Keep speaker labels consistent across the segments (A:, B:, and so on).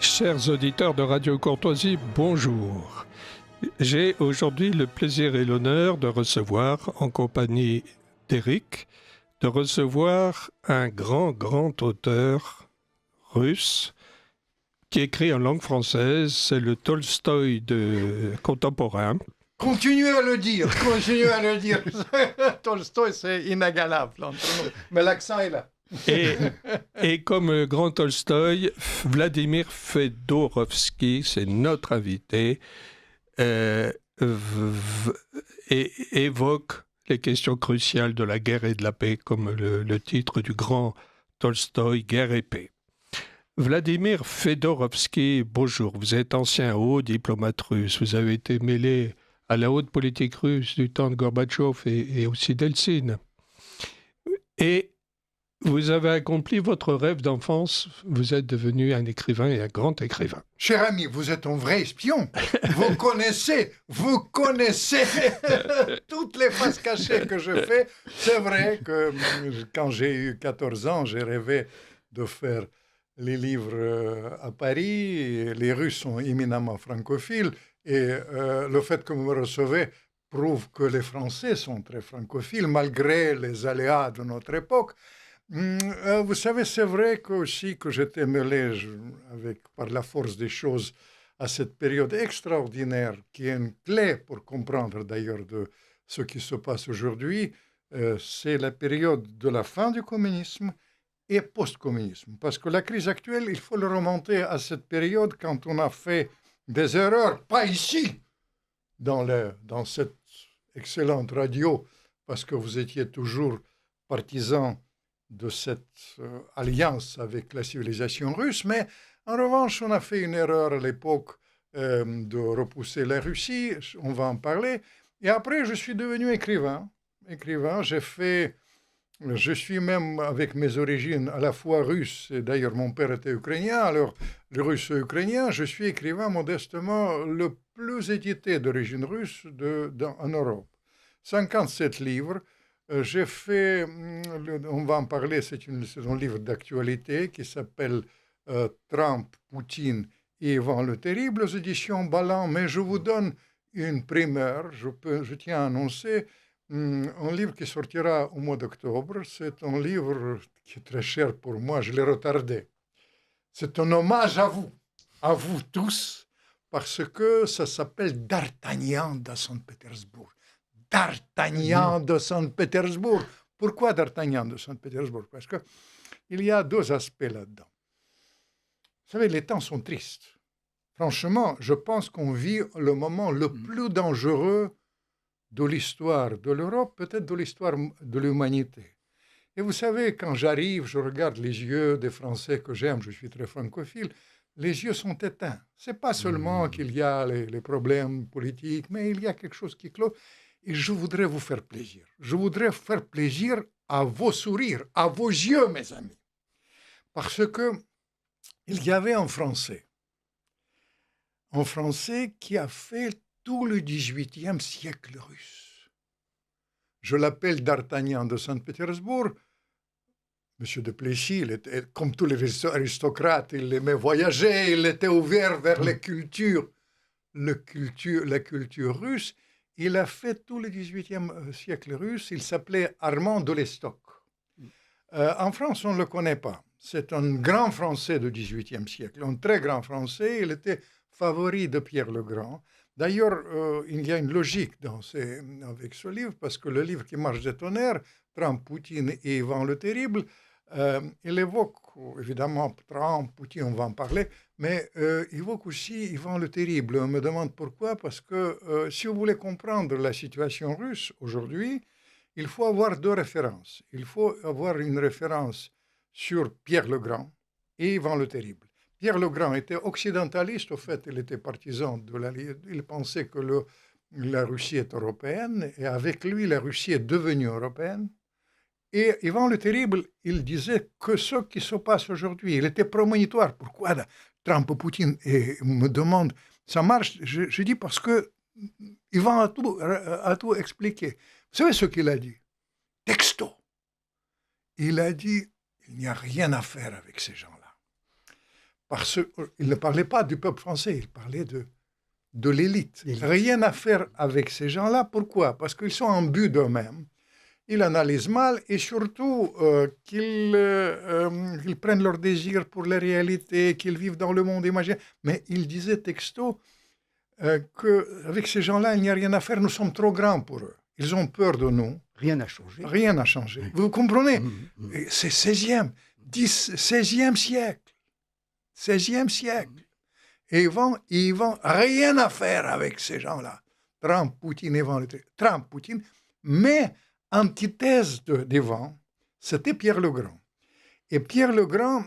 A: Chers auditeurs de Radio Courtoisie, bonjour. J'ai aujourd'hui le plaisir et l'honneur de recevoir, en compagnie d'Éric, de recevoir un grand auteur russe qui écrit en langue française. C'est le Tolstoï contemporain.
B: Continuez à le dire. Tolstoï, c'est inégalable. Mais l'accent est là.
A: Et comme grand Tolstoï, Vladimir Fedorovski, c'est notre invité, évoque les questions cruciales de la guerre et de la paix, comme le titre du grand Tolstoï, Guerre et paix. Vladimir Fedorovski, bonjour, vous êtes ancien haut diplomate russe, vous avez été mêlé à la haute politique russe du temps de Gorbatchev et aussi d'Eltsine. Et vous avez accompli votre rêve d'enfance, vous êtes devenu un écrivain et un grand écrivain.
B: Cher ami, vous êtes un vrai espion. Vous connaissez toutes les faces cachées que je fais. C'est vrai que quand j'ai eu 14 ans, j'ai rêvé de faire les livres à Paris. Les Russes sont éminemment francophiles et le fait que vous me recevez prouve que les Français sont très francophiles malgré les aléas de notre époque. Vous savez, c'est vrai aussi que j'étais mêlé par la force des choses à cette période extraordinaire qui est une clé pour comprendre d'ailleurs de ce qui se passe aujourd'hui. C'est la période de la fin du communisme et post-communisme. Parce que la crise actuelle, il faut le remonter à cette période quand on a fait des erreurs, pas ici, dans cette excellente radio, parce que vous étiez toujours partisans de cette alliance avec la civilisation russe, mais en revanche, on a fait une erreur à l'époque de repousser la Russie, on va en parler, et après, je suis devenu écrivain, je suis même avec mes origines à la fois russe, et d'ailleurs mon père était ukrainien, alors le russe et ukrainien, je suis écrivain modestement le plus édité d'origine russe en Europe. 57 livres. J'ai fait, on va en parler, c'est un livre d'actualité qui s'appelle Trump, Poutine et Ivan le Terrible aux éditions Ballant, mais je vous donne une primeur, je tiens à annoncer un livre qui sortira au mois d'octobre. C'est un livre qui est très cher pour moi, je l'ai retardé. C'est un hommage à vous tous, parce que ça s'appelle D'Artagnan de Saint-Pétersbourg. D'Artagnan de Saint-Pétersbourg. Pourquoi D'Artagnan de Saint-Pétersbourg? Parce qu'il y a deux aspects là-dedans. Vous savez, les temps sont tristes. Franchement, je pense qu'on vit le moment le plus dangereux de l'histoire de l'Europe, peut-être de l'histoire de l'humanité. Et vous savez, quand j'arrive, je regarde les yeux des Français que j'aime, je suis très francophile, les yeux sont éteints. Ce n'est pas seulement qu'il y a les problèmes politiques, mais il y a quelque chose qui clôt. Et je voudrais vous faire plaisir. Je voudrais faire plaisir à vos sourires, à vos yeux, mes amis. Parce que il y avait un Français qui a fait tout le XVIIIe siècle russe. Je l'appelle D'Artagnan de Saint-Pétersbourg. Monsieur de Plessis, il était, comme tous les aristocrates, il aimait voyager, il était ouvert vers les cultures, la culture russe. Il a fait tout le XVIIIe siècle russe. Il s'appelait Armand de Lestock. En France, on ne le connaît pas. C'est un grand Français du XVIIIe siècle, un très grand Français. Il était favori de Pierre le Grand. D'ailleurs, il y a une logique avec ce livre, parce que le livre qui marche des tonnerres, Trump, Poutine et Ivan le Terrible, il évoque évidemment Trump, Poutine, on va en parler, mais il évoque aussi Ivan le Terrible. On me demande pourquoi, parce que si vous voulez comprendre la situation russe aujourd'hui, il faut avoir deux références. Il faut avoir une référence sur Pierre le Grand et Ivan le Terrible. Pierre le Grand était occidentaliste, au fait, il était partisan il pensait que la Russie est européenne, et avec lui, la Russie est devenue européenne. Et Ivan le Terrible, il disait que ce qui se passe aujourd'hui, il était prémonitoire. Pourquoi Trump, Poutine, et me demande, ça marche? Je dis parce que Ivan a tout expliqué. Vous savez ce qu'il a dit? Texto. Il a dit, il n'y a rien à faire avec ces gens-là. parce qu'il ne parlait pas du peuple français, il parlait de l'élite. Rien à faire avec ces gens-là. Pourquoi? Parce qu'ils sont en but d'eux-mêmes. Ils analysent mal et surtout qu'ils prennent leur désir pour la réalité, qu'ils vivent dans le monde imaginaire. Mais il disait texto qu'avec ces gens-là, il n'y a rien à faire, nous sommes trop grands pour eux. Ils ont peur de nous.
C: Rien n'a changé.
B: Rien n'a changé. Vous comprenez? C'est 16e siècle. 16e siècle. Et ils vont rien à faire avec ces gens-là. Trump, Poutine, Trump, Poutine. Mais antithèse d'Ivan, c'était Pierre le Grand. Et Pierre le Grand,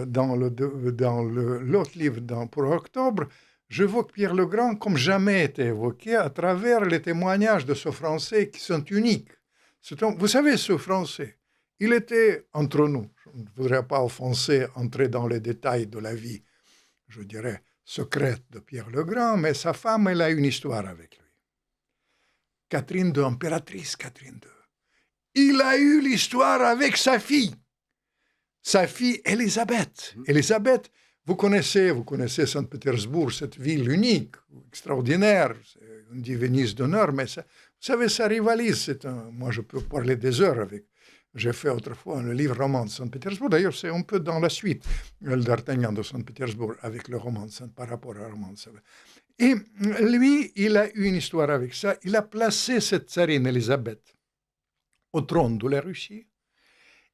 B: dans l'autre livre, pour octobre, j'évoque Pierre le Grand comme jamais été évoqué à travers les témoignages de ce Français qui sont uniques. Vous savez, ce Français, il était entre nous. Je ne voudrais pas entrer dans les détails de la vie, je dirais, secrète de Pierre le Grand, mais sa femme, elle a une histoire avec lui. Catherine II, impératrice Catherine II. Il a eu l'histoire avec sa fille Élisabeth. Élisabeth, vous connaissez Saint-Pétersbourg, cette ville unique, extraordinaire, on dit Venise d'honneur, mais ça, vous savez, ça rivalise. Moi, je peux parler des heures avec. J'ai fait autrefois un livre-roman de Saint-Pétersbourg. D'ailleurs, c'est un peu dans la suite, d'Artagnan de Saint-Pétersbourg, avec le roman par rapport au roman. Et lui, il a eu une histoire avec ça. Il a placé cette tsarine Élisabeth au trône de la Russie.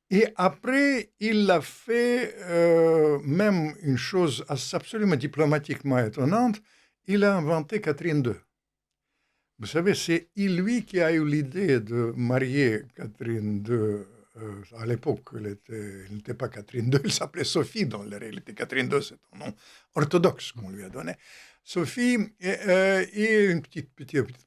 B: Et après, il a fait même une chose absolument diplomatiquement étonnante. Il a inventé Catherine II. Vous savez, c'est lui qui a eu l'idée de marier Catherine II. À l'époque, elle n'était pas Catherine II, elle s'appelait Sophie dans la réalité. Catherine II, c'est un nom orthodoxe qu'on lui a donné. Sophie est une petite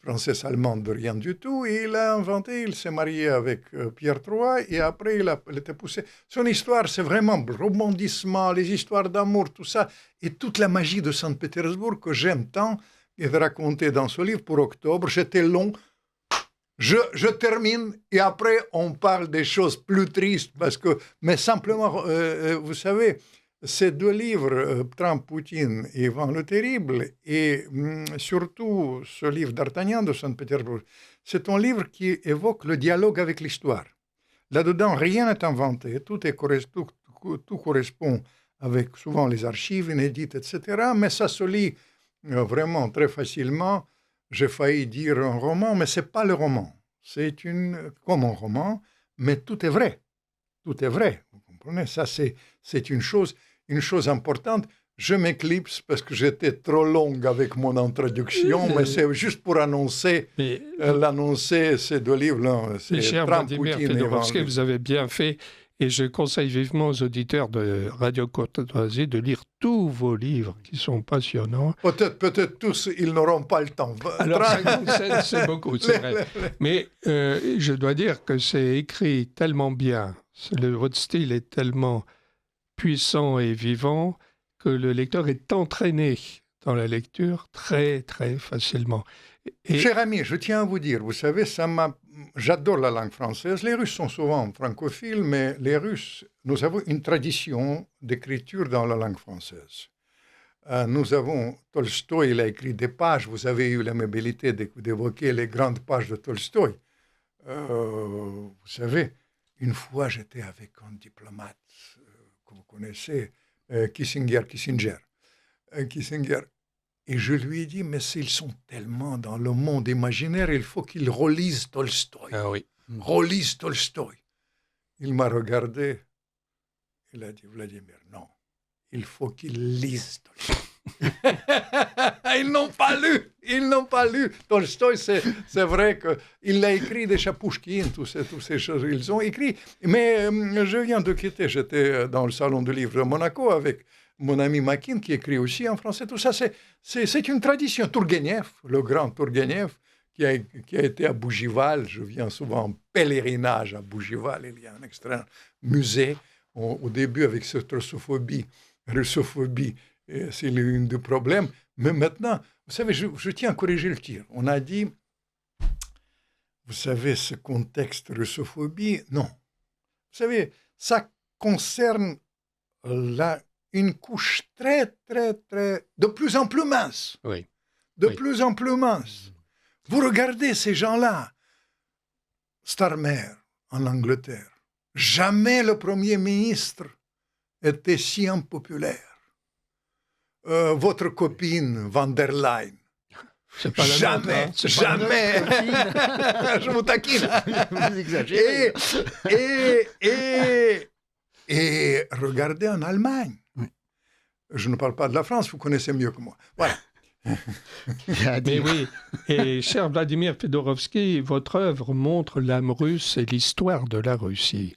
B: princesse allemande de rien du tout. Et il s'est marié avec Pierre III et après il était poussé. Son histoire, c'est vraiment rebondissement, les histoires d'amour, tout ça. Et toute la magie de Saint-Pétersbourg que j'aime tant et de raconter dans ce livre pour octobre. J'étais long. Je termine et après on parle des choses plus tristes mais simplement, vous savez, ces deux livres, Trump, Poutine et Ivan le Terrible, et surtout ce livre d'Artagnan de Saint-Pétersbourg, c'est un livre qui évoque le dialogue avec l'histoire. Là-dedans, rien n'est inventé, tout correspond avec souvent les archives inédites, etc., mais ça se lit vraiment très facilement. J'ai failli dire un roman, mais ce n'est pas le roman. C'est comme un roman, mais tout est vrai. Tout est vrai, vous comprenez? Ça, c'est une chose importante. Je m'éclipse parce que j'étais trop longue avec mon introduction, mais c'est juste pour l'annoncer, ces deux livres-là.
A: Cher Vladimir Fedorovski, vous avez bien fait. Et je conseille vivement aux auditeurs de Radio Courtoisie de lire tous vos livres qui sont passionnants.
B: Peut-être tous, ils n'auront pas le temps.
A: Alors, c'est beaucoup, c'est vrai. Mais je dois dire que c'est écrit tellement bien, votre style est tellement puissant et vivant que le lecteur est entraîné dans la lecture très, très facilement.
B: Cher ami, je tiens à vous dire, vous savez, j'adore la langue française. Les Russes sont souvent francophiles, mais les Russes, nous avons une tradition d'écriture dans la langue française. Nous avons Tolstoï, il a écrit des pages. Vous avez eu l'amabilité d'évoquer les grandes pages de Tolstoï. Vous savez, une fois, j'étais avec un diplomate que vous connaissez, Kissinger. Et je lui ai dit, mais s'ils sont tellement dans le monde imaginaire, il faut qu'ils relisent Tolstoï.
A: Ah oui.
B: Relisent Tolstoï. Il m'a regardé. Il a dit, Vladimir, non, il faut qu'ils lisent Tolstoï. Ils n'ont pas lu. Tolstoï, c'est vrai qu'il l'a écrit déjà Pouchkine, toutes ces choses, ils ont écrit. Mais je viens de quitter, j'étais dans le salon du livre de Monaco avec mon ami Makin qui écrit aussi en français. Tout ça, c'est une tradition. Tourgueniev, le grand Tourgueniev, qui a été à Bougival. Je viens souvent en pèlerinage à Bougival. Il y a un extra musée. Au début, avec cette russophobie, c'est l'un des problèmes. Mais maintenant, vous savez, je tiens à corriger le tir. On a dit, vous savez, ce contexte russophobie, non. Vous savez, ça concerne une couche très, très, très, de plus en plus mince.
A: Oui.
B: De plus en plus mince. Vous regardez ces gens-là, Starmer en Angleterre, jamais le Premier ministre était si impopulaire. Votre copine van der Leyen,
A: C'est pas la nôtre,
B: jamais,
A: hein. C'est pas
B: jamais. Je vous taquine.
C: Vous exagérez.
B: Et regardez en Allemagne.
C: Oui.
B: Je ne parle pas de la France, vous connaissez mieux que moi. Voilà.
A: Mais oui, et cher Vladimir Fedorovski, votre œuvre montre l'âme russe et l'histoire de la Russie.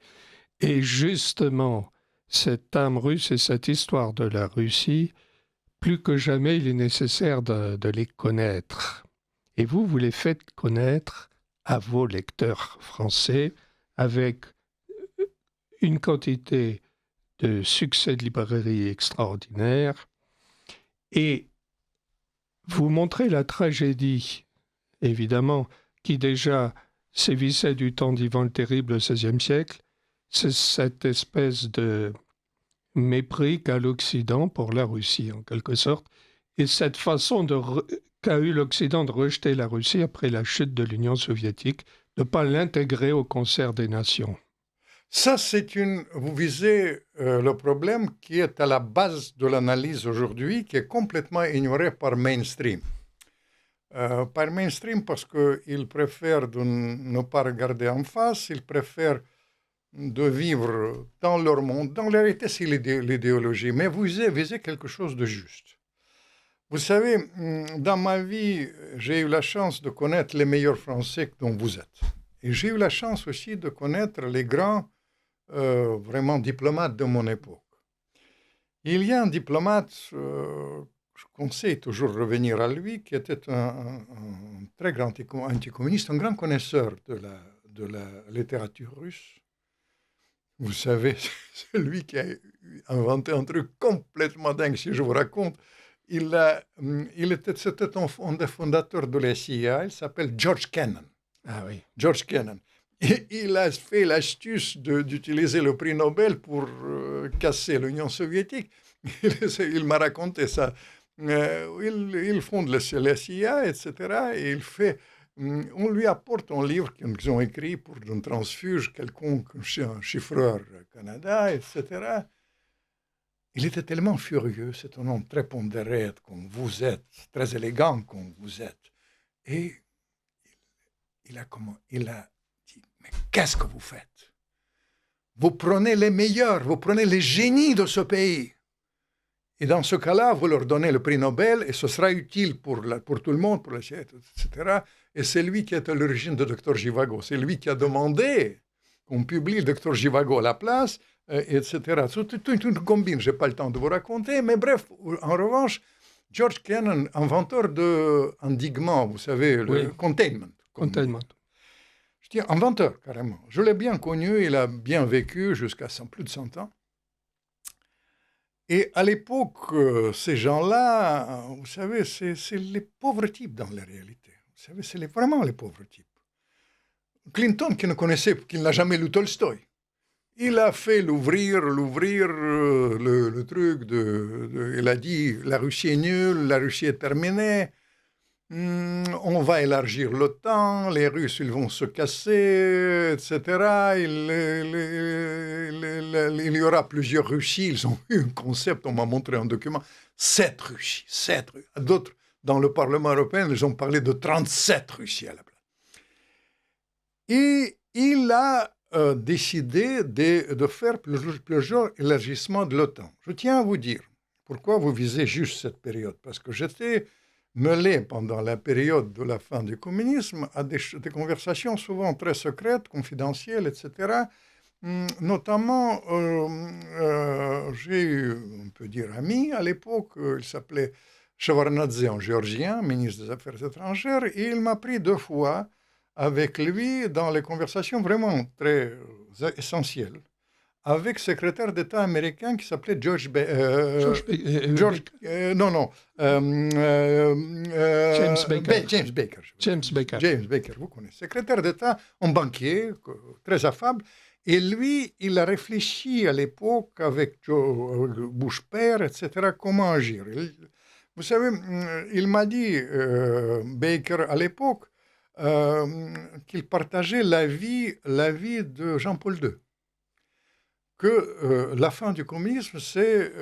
A: Et justement, cette âme russe et cette histoire de la Russie, plus que jamais, il est nécessaire de les connaître. Et vous les faites connaître à vos lecteurs français avec une quantité de succès de librairie extraordinaire. Et vous montrez la tragédie, évidemment, qui déjà sévissait du temps d'Ivan le Terrible au XVIe siècle. C'est cette espèce de mépris qu'a l'Occident pour la Russie, en quelque sorte, et cette façon qu'a eu l'Occident de rejeter la Russie après la chute de l'Union soviétique, de ne pas l'intégrer au concert des nations.
B: Ça, vous visez le problème qui est à la base de l'analyse aujourd'hui, qui est complètement ignoré par mainstream. Par mainstream parce qu'ils préfèrent ne pas regarder en face, ils préfèrent de vivre dans leur monde. Dans la réalité, c'est l'idéologie, mais vous visez quelque chose de juste. Vous savez, dans ma vie, j'ai eu la chance de connaître les meilleurs Français dont vous êtes. Et j'ai eu la chance aussi de connaître les grands vraiment diplomates de mon époque. Il y a un diplomate, je conseille toujours revenir à lui, qui était un très grand anticommuniste, un grand connaisseur de la littérature russe. Vous savez, c'est lui qui a inventé un truc complètement dingue, si je vous raconte. C'était un des fondateurs de la CIA, il s'appelle George Kennan.
A: Ah oui.
B: George Kennan. Et il a fait l'astuce d'utiliser le prix Nobel pour casser l'Union soviétique. Il m'a raconté ça. Il fonde la CIA, etc. Et on lui apporte un livre qu'ils ont écrit pour un transfuge quelconque chez un chiffreur Canada, etc. Il était tellement furieux, c'est un homme très pondéré comme vous êtes, très élégant comme vous êtes. Et il a dit, mais qu'est-ce que vous faites? Vous prenez les meilleurs, vous prenez les génies de ce pays. Et dans ce cas-là, vous leur donnez le prix Nobel et ce sera utile pour tout le monde, pour la société, etc. Et c'est lui qui est à l'origine de Dr Zhivago. C'est lui qui a demandé qu'on publie le Dr Zhivago à la place, etc. Tout une combine, je n'ai pas le temps de vous raconter. Mais bref, en revanche, George Kennan, inventeur d'endiguement, vous savez, le containment.
A: Containment.
B: Je dis inventeur, carrément. Je l'ai bien connu, il a bien vécu jusqu'à plus de 100 ans. Et à l'époque, ces gens-là, vous savez, c'est les pauvres types dans la réalité. Vous savez, c'est vraiment les pauvres types. Clinton, qui ne connaissait, qui n'a jamais lu Tolstoï, il a fait l'ouvrir le truc il a dit, la Russie est nulle, la Russie est terminée, on va élargir l'OTAN, les Russes, ils vont se casser, etc. Il y aura plusieurs Russies, ils ont eu un concept, on m'a montré un document, 7 Russies. D'autres, dans le Parlement européen, ils ont parlé de 37 Russies à la place. Et il a décidé de faire plusieurs élargissements de l'OTAN. Je tiens à vous dire, pourquoi vous visez juste cette période? Parce que j'étais mêlé pendant la période de la fin du communisme à des conversations souvent très secrètes, confidentielles, etc. Notamment, j'ai eu, on peut dire, ami à l'époque, il s'appelait Shevardnadze, un Géorgien, ministre des Affaires étrangères, et il m'a pris 2 fois avec lui dans les conversations vraiment très essentielles, avec secrétaire d'État américain qui s'appelait James Baker.
A: James Baker.
B: James Baker, vous connaissez. Secrétaire d'État, un banquier, très affable. Et lui, il a réfléchi à l'époque avec Bush père, etc., comment agir. Vous savez, il m'a dit, Baker, à l'époque, qu'il partageait l'avis de Jean-Paul II, que la fin du communisme, c'est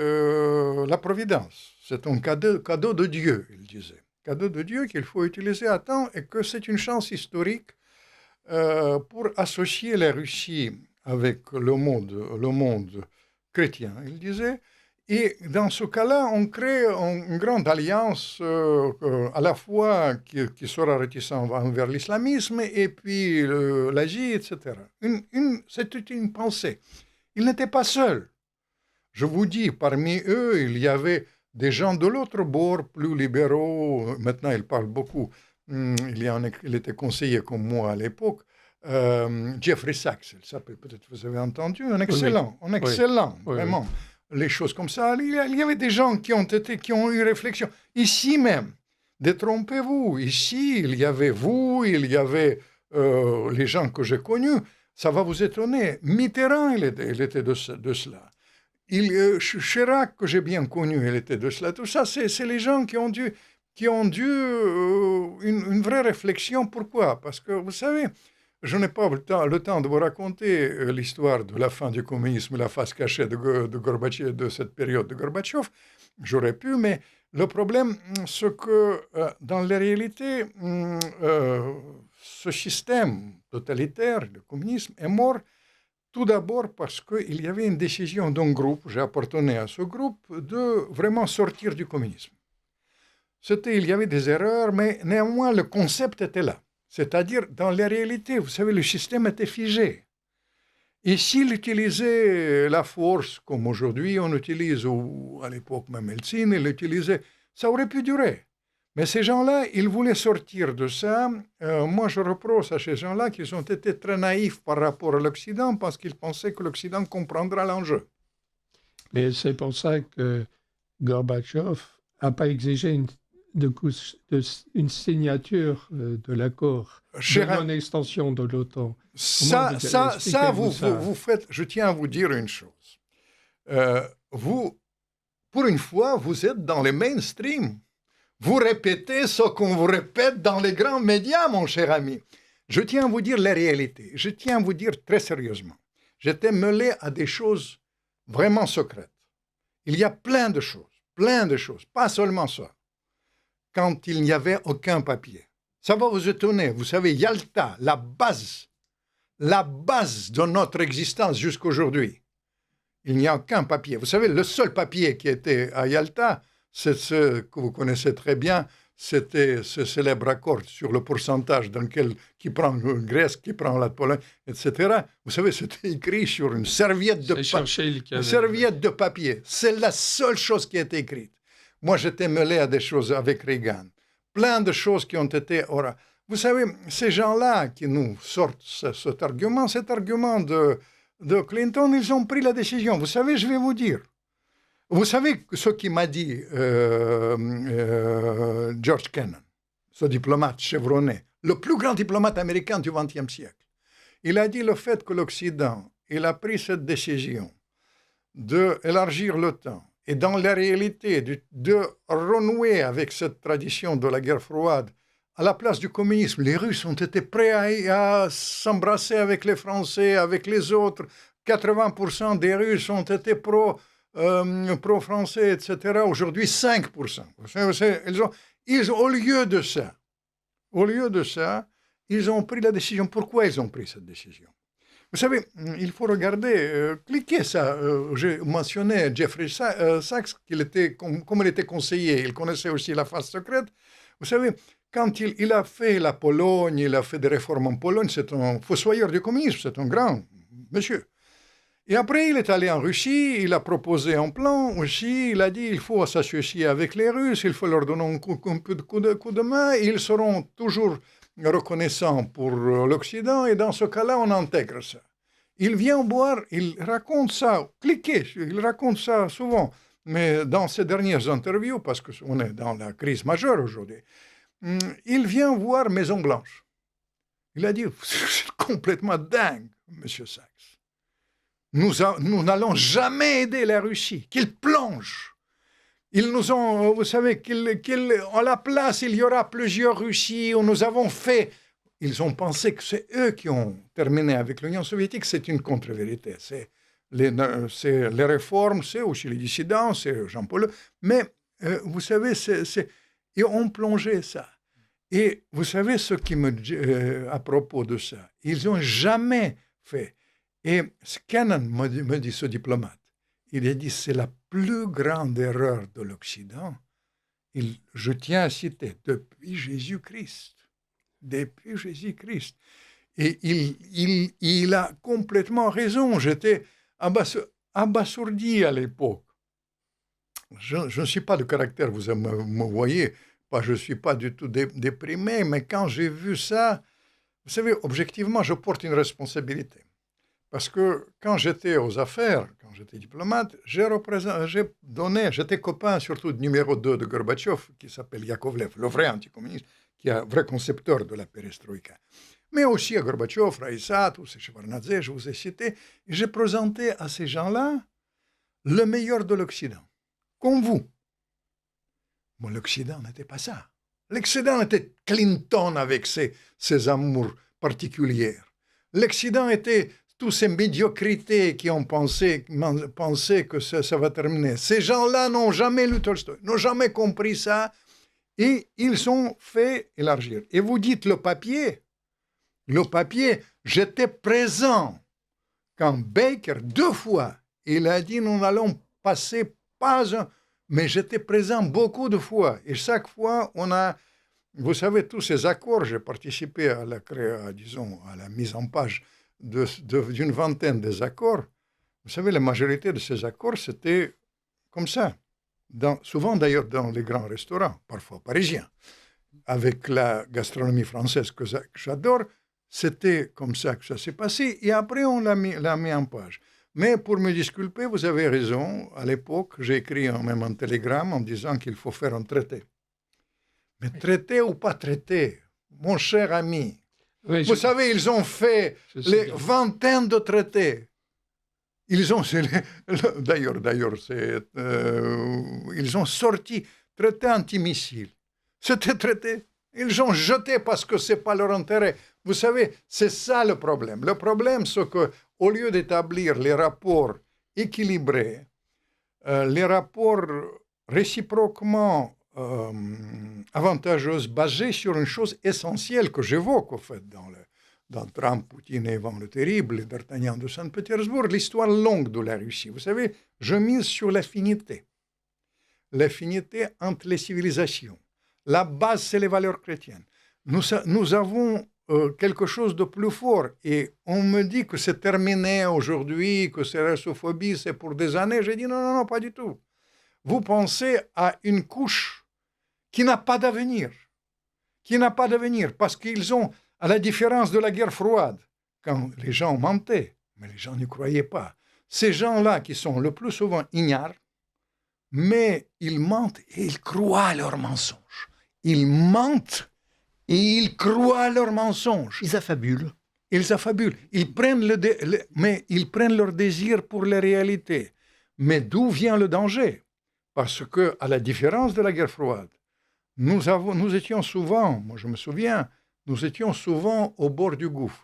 B: la providence. C'est un cadeau de Dieu, il disait. Cadeau de Dieu qu'il faut utiliser à temps et que c'est une chance historique pour associer la Russie avec le monde chrétien, il disait. Et dans ce cas-là, on crée une grande alliance à la fois qui sera réticent envers l'islamisme et puis l'Asie, etc. C'était une pensée. Il n'était pas seul. Je vous dis, parmi eux, il y avait des gens de l'autre bord, plus libéraux. Maintenant, ils parlent beaucoup. Il était conseiller comme moi à l'époque. Jeffrey Sachs, il s'appelle, peut-être vous avez entendu, un excellent, vraiment. Les choses comme ça. Il y avait des gens qui ont eu réflexion. Ici même, détrompez-vous, ici, il y avait vous, il y avait les gens que j'ai connus. Ça va vous étonner. Mitterrand, il était de cela. Chirac, que j'ai bien connu, il était de cela. Tout ça, c'est les gens qui ont dû une vraie réflexion. Pourquoi? Parce que, vous savez, je n'ai pas le temps de vous raconter l'histoire de la fin du communisme, la face cachée de Gorbatchev, de cette période de Gorbatchev. J'aurais pu, mais le problème, c'est que dans la réalité, ce système totalitaire, le communisme, est mort tout d'abord parce qu'il y avait une décision d'un groupe, j'appartenais à ce groupe, de vraiment sortir du communisme. Il y avait des erreurs, mais néanmoins, le concept était là. C'est-à-dire, dans la réalité, vous savez, le système était figé. Et s'il utilisait la force, comme aujourd'hui on utilise, ou à l'époque même Eltsine, il l'utilisait, ça aurait pu durer. Mais ces gens-là, ils voulaient sortir de ça. Moi, je reproche à ces gens-là qu'ils ont été très naïfs par rapport à l'Occident parce qu'ils pensaient que l'Occident comprendra l'enjeu.
A: Mais c'est pour ça que Gorbatchev n'a pas exigé une signature de l'accord de non-extension de l'OTAN.
B: Vous faites... Je tiens à vous dire une chose. Pour une fois, vous êtes dans les mainstream. Vous répétez ce qu'on vous répète dans les grands médias, mon cher ami. Je tiens à vous dire la réalité. Je tiens à vous dire très sérieusement. J'étais mêlé à des choses vraiment secrètes. Il y a plein de choses, pas seulement ça. Quand il n'y avait aucun papier. Ça va vous étonner. Vous savez, Yalta, la base de notre existence jusqu'aujourd'hui, il n'y a aucun papier. Vous savez, le seul papier qui était à Yalta, c'est ce que vous connaissez très bien, c'était ce célèbre accord sur le pourcentage qui prend la Grèce, qui prend la Pologne, etc. Vous savez, c'était écrit sur une serviette de papier. C'est la seule chose qui a été écrite. Moi, j'étais mêlé à des choses avec Reagan. Plein de choses qui ont été... Vous savez, ces gens-là qui nous sortent cet argument de Clinton, ils ont pris la décision. Vous savez, je vais vous dire. Vous savez ce qu'il m'a dit George Kennan, ce diplomate chevronné, le plus grand diplomate américain du XXe siècle. Il a dit le fait que l'Occident, il a pris cette décision d'élargir l'OTAN et dans la réalité de renouer avec cette tradition de la guerre froide à la place du communisme. Les Russes ont été prêts à s'embrasser avec les Français, avec les autres. 80% des Russes ont été pro-français, etc. Aujourd'hui, 5%. Au lieu de ça, ils ont pris la décision. Pourquoi ils ont pris cette décision? Vous savez, il faut regarder, cliquez ça. J'ai mentionné Jeffrey Sachs, comme il était conseiller, il connaissait aussi la face secrète. Vous savez, quand il a fait la Pologne, il a fait des réformes en Pologne, c'est un fossoyeur du communisme, c'est un grand monsieur. Et après, il est allé en Russie, il a proposé un plan aussi, il a dit il faut s'associer avec les Russes, il faut leur donner un coup de main, ils seront toujours reconnaissants pour l'Occident, et dans ce cas-là, on intègre ça. Il vient boire, il raconte ça, cliquez, il raconte ça souvent, mais dans ses dernières interviews, parce qu'on est dans la crise majeure aujourd'hui, il vient voir Maison Blanche. Il a dit, c'est complètement dingue, M. Sachs. nous n'allons jamais aider la Russie, qu'ils plongent. Ils nous ont, vous savez, à la place, il y aura plusieurs Russies, où nous avons fait. Ils ont pensé que c'est eux qui ont terminé avec l'Union soviétique. C'est une contre-vérité. C'est les réformes, c'est aussi les dissidents, c'est Jean-Paul. Mais, vous savez, ils ont plongé ça. Et vous savez ce qui me dit à propos de ça? Ils n'ont jamais fait. Et Kennan me dit, ce diplomate, il a dit c'est la plus grande erreur de l'Occident. Je tiens à citer, depuis Jésus-Christ. Depuis Jésus-Christ. Et il a complètement raison. J'étais abasourdi à l'époque. Je ne suis pas de caractère, vous me voyez, je ne suis pas du tout déprimé, mais quand j'ai vu ça, vous savez, objectivement, je porte une responsabilité. Parce que quand j'étais aux affaires, quand j'étais diplomate, j'étais copain surtout du numéro 2 de Gorbatchev, qui s'appelle Yakovlev, le vrai anticommuniste, qui est un vrai concepteur de la perestroïka. Mais aussi à Gorbatchev, Raïssa, tous ces Shevardnadze, je vous ai cité, et j'ai présenté à ces gens-là le meilleur de l'Occident, comme vous. Bon, l'Occident n'était pas ça. L'Occident était Clinton avec ses amours particulières. L'Occident était toutes ces médiocrités qui ont pensé que ça va terminer. Ces gens-là n'ont jamais lu Tolstoï, n'ont jamais compris ça, et ils ont fait élargir. Et vous dites le papier, j'étais présent quand Baker, 2 fois, il a dit nous n'allons passer pas un, mais j'étais présent beaucoup de fois. Et chaque fois, vous savez, tous ces accords, j'ai participé à la mise en page d'une vingtaine des accords. Vous savez, la majorité de ces accords, c'était comme ça. Souvent d'ailleurs dans les grands restaurants, parfois parisiens. Avec la gastronomie française que j'adore, c'était comme ça que ça s'est passé. Et après, on l'a mis en page. Mais pour me disculper, vous avez raison. À l'époque, j'ai écrit même un télégramme en disant qu'il faut faire un traité. Mais traité ou pas traité, mon cher ami, oui, vous savez, ils ont fait les vingtaines de traités. Ils ont, d'ailleurs, ils ont sorti traité antimissile. C'était traité. Ils ont jeté parce que ce n'est pas leur intérêt. Vous savez, c'est ça le problème. Le problème, c'est qu'au lieu d'établir les rapports équilibrés, les rapports réciproquement avantageux, basés sur une chose essentielle que j'évoque, au fait, dans Trump, Poutine et Ivan le Terrible, et d'Artagnan de Saint-Pétersbourg, l'histoire longue de la Russie. Vous savez, je mise sur l'affinité. L'affinité entre les civilisations. La base, c'est les valeurs chrétiennes. Nous avons quelque chose de plus fort. Et on me dit que c'est terminé aujourd'hui, que c'est russophobie, c'est pour des années. J'ai dit non, pas du tout. Vous pensez à une couche qui n'a pas d'avenir. Parce qu'ils ont, à la différence de la guerre froide, quand les gens mentaient, mais les gens n'y croyaient pas. Ces gens-là qui sont le plus souvent ignares, mais ils mentent et ils croient à leurs mensonges. Ils mentent et ils croient à leurs mensonges.
C: Ils affabulent.
B: Ils prennent leur désir pour la réalité. Mais d'où vient le danger? Parce que, à la différence de la guerre froide, nous étions souvent, moi je me souviens, nous étions souvent au bord du gouffre.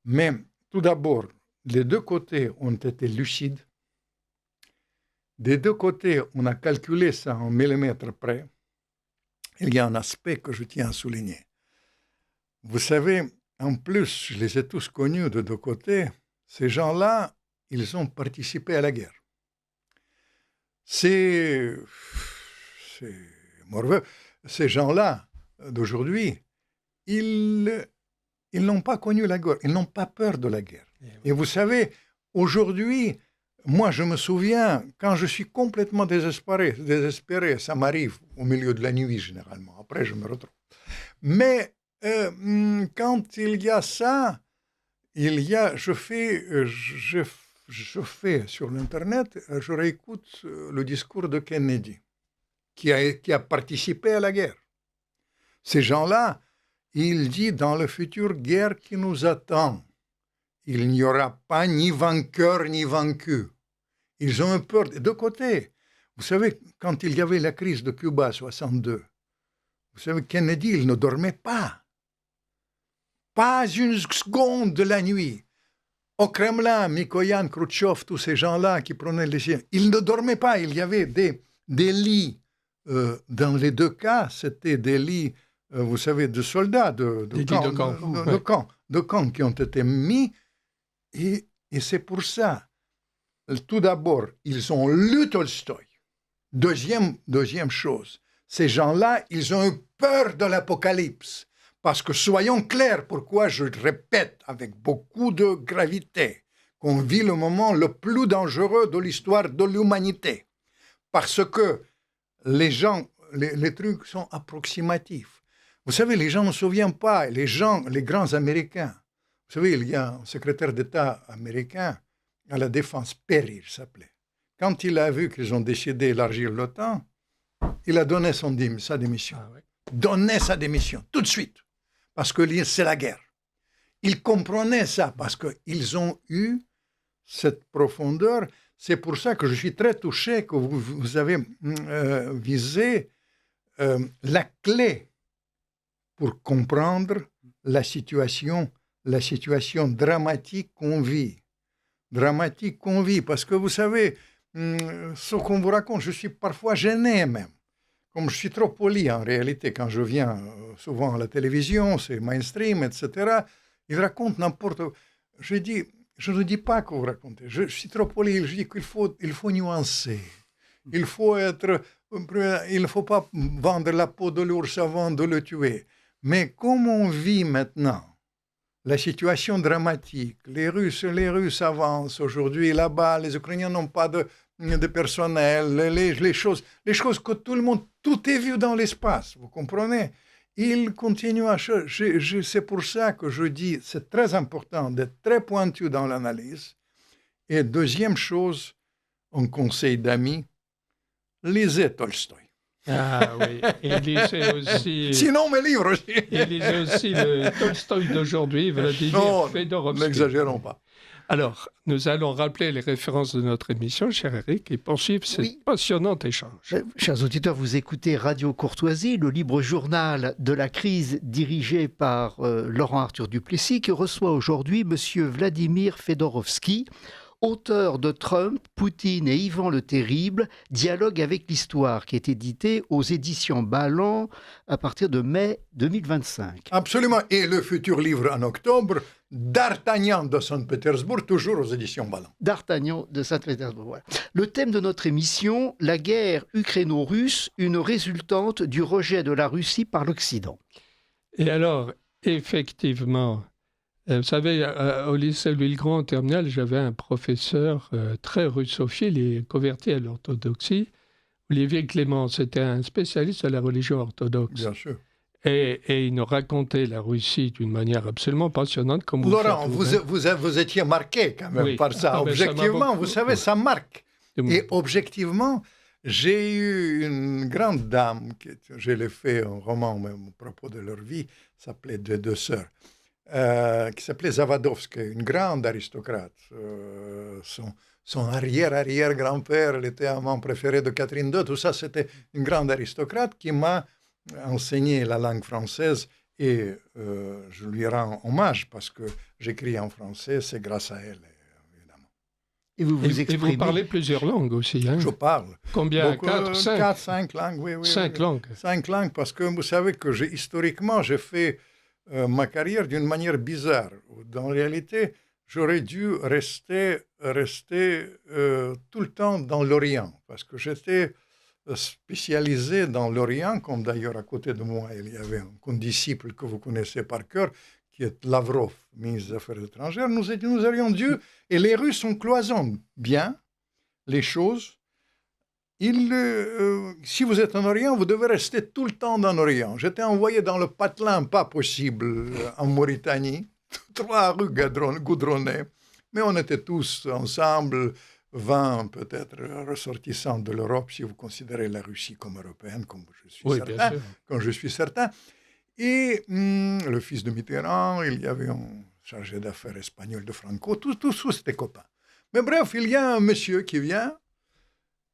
B: Mais tout d'abord, les deux côtés ont été lucides. Des deux côtés, on a calculé ça en millimètres près. Il y a un aspect que je tiens à souligner. Vous savez, en plus, je les ai tous connus de deux côtés. Ces gens-là, ils ont participé à la guerre. C'est morveux. Ces gens-là, d'aujourd'hui, ils n'ont pas connu la guerre. Ils n'ont pas peur de la guerre. Et vous savez, aujourd'hui, moi, je me souviens, quand je suis complètement désespéré, ça m'arrive au milieu de la nuit, généralement. Après, je me retrouve. Mais quand il y a ça, je fais sur l'Internet, je réécoute le discours de Kennedy, qui a participé à la guerre. Ces gens-là, il dit dans la future guerre qui nous attend, il n'y aura pas ni vainqueur ni vaincu. Ils ont eu peur des deux côtés. Vous savez, quand il y avait la crise de Cuba, 62, vous savez, Kennedy, il ne dormait pas. Pas une seconde de la nuit. Au Kremlin, Mikoyan, Khrouchtchev, tous ces gens-là qui prenaient les chiens, ils ne dormaient pas. Il y avait des lits. Dans les deux cas, c'était des lits, vous savez, de soldats, de camps qui ont été mis. Et c'est pour ça, tout d'abord, ils ont lu Tolstoï. Deuxième chose, ces gens-là, ils ont eu peur de l'apocalypse. Parce que soyons clairs, pourquoi je répète avec beaucoup de gravité qu'on vit le moment le plus dangereux de l'histoire de l'humanité. Parce que les trucs sont approximatifs. Vous savez, les gens ne se souviennent pas, les grands Américains. Vous savez, il y a un secrétaire d'État américain à la Défense, Perry, il s'appelait. Quand il a vu qu'ils ont décidé d'élargir l'OTAN, il a donné sa démission. Ah, ouais. Donné sa démission, tout de suite. Parce que c'est la guerre. Ils comprenaient ça, parce qu'ils ont eu cette profondeur. C'est pour ça que je suis très touché que vous avez visé la clé pour comprendre la situation dramatique qu'on vit. Parce que vous savez, ce qu'on vous raconte, je suis parfois gêné même. Comme je suis trop poli en réalité, quand je viens souvent à la télévision, c'est mainstream, etc., ils racontent n'importe quoi. Je ne dis pas que vous racontez. Je suis trop poli. Je dis qu'il faut nuancer. Il ne faut pas vendre la peau de l'ours avant de le tuer. Mais comme on vit maintenant la situation dramatique, les Russes avancent aujourd'hui là-bas, les Ukrainiens n'ont pas de personnel, les choses que tout est vu dans l'espace, vous comprenez? Ils continuent à chercher. C'est pour ça que je dis, c'est très important d'être très pointu dans l'analyse. Et deuxième chose, un conseil d'amis, lisez Tolstoï.
A: Ah oui, et lisez aussi...
B: Sinon, mes livres aussi.
A: Et lisez aussi le Tolstoï d'aujourd'hui, Vladimir Fedorovski.
B: N'exagérons pas.
A: Alors, nous allons rappeler les références de notre émission, cher Eric, et poursuivre ce passionnant échange.
C: Chers auditeurs, vous écoutez Radio Courtoisie, le libre journal de la crise dirigé par Laurent Arthur Duplessis, qui reçoit aujourd'hui M. Vladimir Fedorovski, auteur de Trump, Poutine et Ivan le Terrible, dialogue avec l'histoire, qui est édité aux éditions Ballant à partir de mai 2025.
B: Absolument. Et le futur livre en octobre, D'Artagnan de Saint-Pétersbourg, toujours aux éditions Ballant.
C: D'Artagnan de Saint-Pétersbourg, voilà. Le thème de notre émission, la guerre ukraino-russe, une résultante du rejet de la Russie par l'Occident.
A: Et alors, effectivement... Vous savez, au lycée Louis-le-Grand, en terminale, j'avais un professeur très russophile et converti à l'orthodoxie. Olivier Clément, c'était un spécialiste de la religion orthodoxe.
B: Bien sûr.
A: Et il nous racontait la Russie d'une manière absolument passionnante. Comme
B: Laurent, vous étiez marqué quand même par ça. Objectivement, vous savez, ça marque. Et objectivement, j'ai eu une grande dame, je l'ai fait un roman même à propos de leur vie, s'appelait Deux sœurs. Qui s'appelait Zavadovsky, une grande aristocrate. Son arrière-arrière-grand-père, elle était amant préféré de Catherine II, tout ça, c'était une grande aristocrate qui m'a enseigné la langue française et je lui rends hommage parce que j'écris en français, c'est grâce à elle, évidemment.
C: Et vous
A: parlez plusieurs langues aussi, hein?
B: Je parle.
A: Combien? 4, 5?
B: 4, 5 langues, oui.
A: 5 langues.
B: 5 langues, parce que vous savez que historiquement, j'ai fait ma carrière d'une manière bizarre. Dans la réalité, j'aurais dû rester tout le temps dans l'Orient, parce que j'étais spécialisé dans l'Orient, comme d'ailleurs à côté de moi, il y avait un condisciple que vous connaissez par cœur, qui est Lavrov, ministre des Affaires étrangères. Nous aurions dû, et les Russes ont cloisonné bien les choses. Si vous êtes en Orient, vous devez rester tout le temps dans l'Orient. J'étais envoyé dans le patelin, pas possible, en Mauritanie, 3 rues goudronnées, mais on était tous ensemble, 20 peut-être ressortissants de l'Europe, si vous considérez la Russie comme européenne, comme je suis certain. Et le fils de Mitterrand, il y avait un chargé d'affaires espagnol de Franco, tous étaient copains. Mais bref, il y a un monsieur qui vient,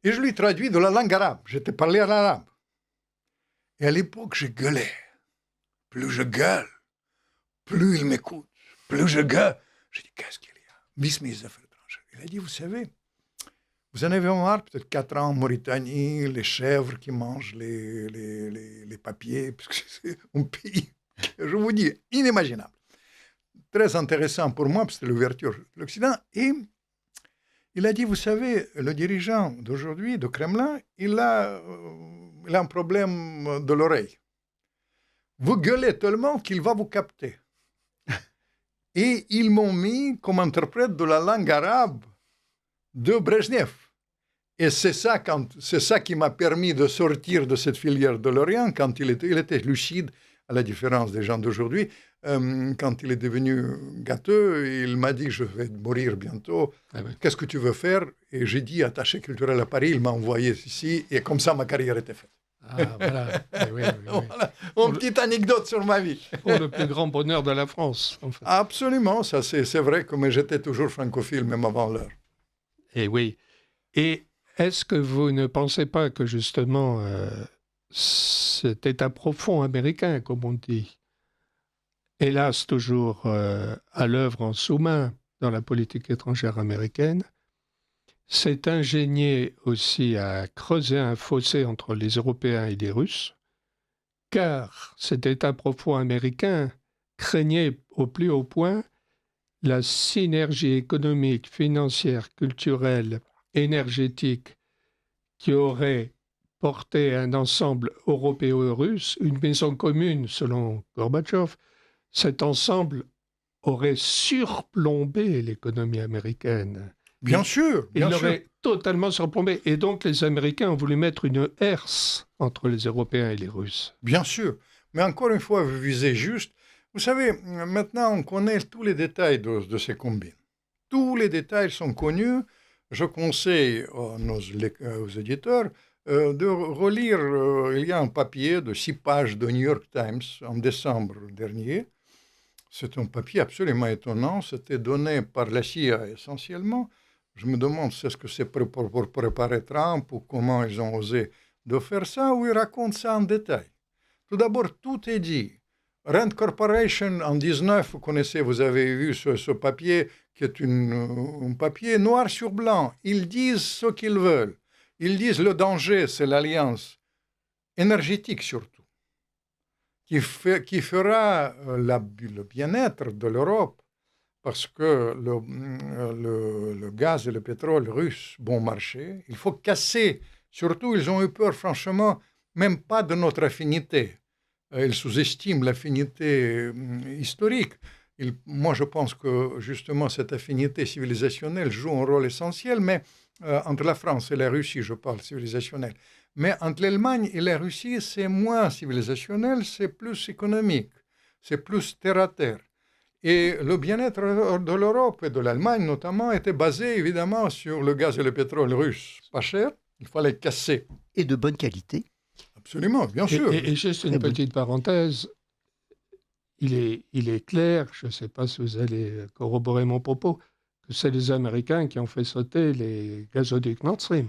B: et je lui traduis de la langue arabe. J'étais parlé à l'arabe. Et à l'époque, je gueulais. Plus je gueule, plus il m'écoute. Plus je gueule. Je dis, qu'est-ce qu'il y a? Ministre des Affaires étrangères. Il a dit, vous savez, vous en avez marre, peut-être 4 ans en Mauritanie, les chèvres qui mangent les papiers, parce que c'est un pays, je vous dis, inimaginable. Très intéressant pour moi, parce que c'est l'ouverture de l'Occident. Et il a dit, vous savez, le dirigeant d'aujourd'hui, de Kremlin, il a un problème de l'oreille. Vous gueulez tellement qu'il va vous capter. Et ils m'ont mis comme interprète de la langue arabe de Brezhnev. Et c'est ça qui m'a permis de sortir de cette filière de l'Orient quand il était lucide, à la différence des gens d'aujourd'hui. Quand il est devenu gâteux, il m'a dit, je vais mourir bientôt. Ah oui. Qu'est-ce que tu veux faire? Et j'ai dit, attaché culturel à Paris, il m'a envoyé ici. Et comme ça, ma carrière était faite.
A: Ah, voilà. Oui.
B: Voilà. Une petite anecdote sur ma vie.
A: Pour le plus grand bonheur de la France, en fait.
B: Absolument, ça c'est vrai que j'étais toujours francophile, même avant l'heure.
A: Et oui. Et est-ce que vous ne pensez pas que justement cet état profond américain, comme on dit, hélas toujours à l'œuvre en sous-main dans la politique étrangère américaine, s'est ingénié aussi à creuser un fossé entre les Européens et les Russes, car cet État profond américain craignait au plus haut point la synergie économique, financière, culturelle, énergétique qui aurait porté un ensemble européo-russe, une maison commune selon Gorbatchev. Cet ensemble aurait surplombé l'économie américaine.
B: Bien sûr.
A: Il l'aurait totalement surplombé. Et donc, les Américains ont voulu mettre une herse entre les Européens et les Russes.
B: Bien sûr. Mais encore une fois, vous visez juste. Vous savez, maintenant, on connaît tous les détails de ces combines. Tous les détails sont connus. Je conseille aux éditeurs de relire. Il y a un papier de 6 pages de New York Times en décembre dernier. C'est un papier absolument étonnant. C'était donné par la CIA essentiellement. Je me demande si c'est-ce que c'est pour préparer Trump ou comment ils ont osé de faire ça, ou ils racontent ça en détail. Tout d'abord, tout est dit. Rand Corporation en 19, vous avez vu ce papier qui est un papier noir sur blanc. Ils disent ce qu'ils veulent. Ils disent le danger, c'est l'alliance énergétique surtout, qui fera le bien-être de l'Europe. Parce que le gaz et le pétrole russe, bon marché, il faut casser. Surtout, ils ont eu peur, franchement, même pas de notre affinité. Ils sous-estiment l'affinité historique. Moi, je pense que, justement, cette affinité civilisationnelle joue un rôle essentiel, mais entre la France et la Russie, je parle civilisationnel. Mais entre l'Allemagne et la Russie, c'est moins civilisationnel, c'est plus économique, c'est plus terre-à-terre. Et le bien-être de l'Europe et de l'Allemagne notamment était basé évidemment sur le gaz et le pétrole russe. Pas cher, il fallait casser.
C: Et de bonne qualité.
B: Absolument, bien sûr.
A: Et juste une petite parenthèse, il est clair, je ne sais pas si vous allez corroborer mon propos, que c'est les Américains qui ont fait sauter les gazoducs Nord Stream.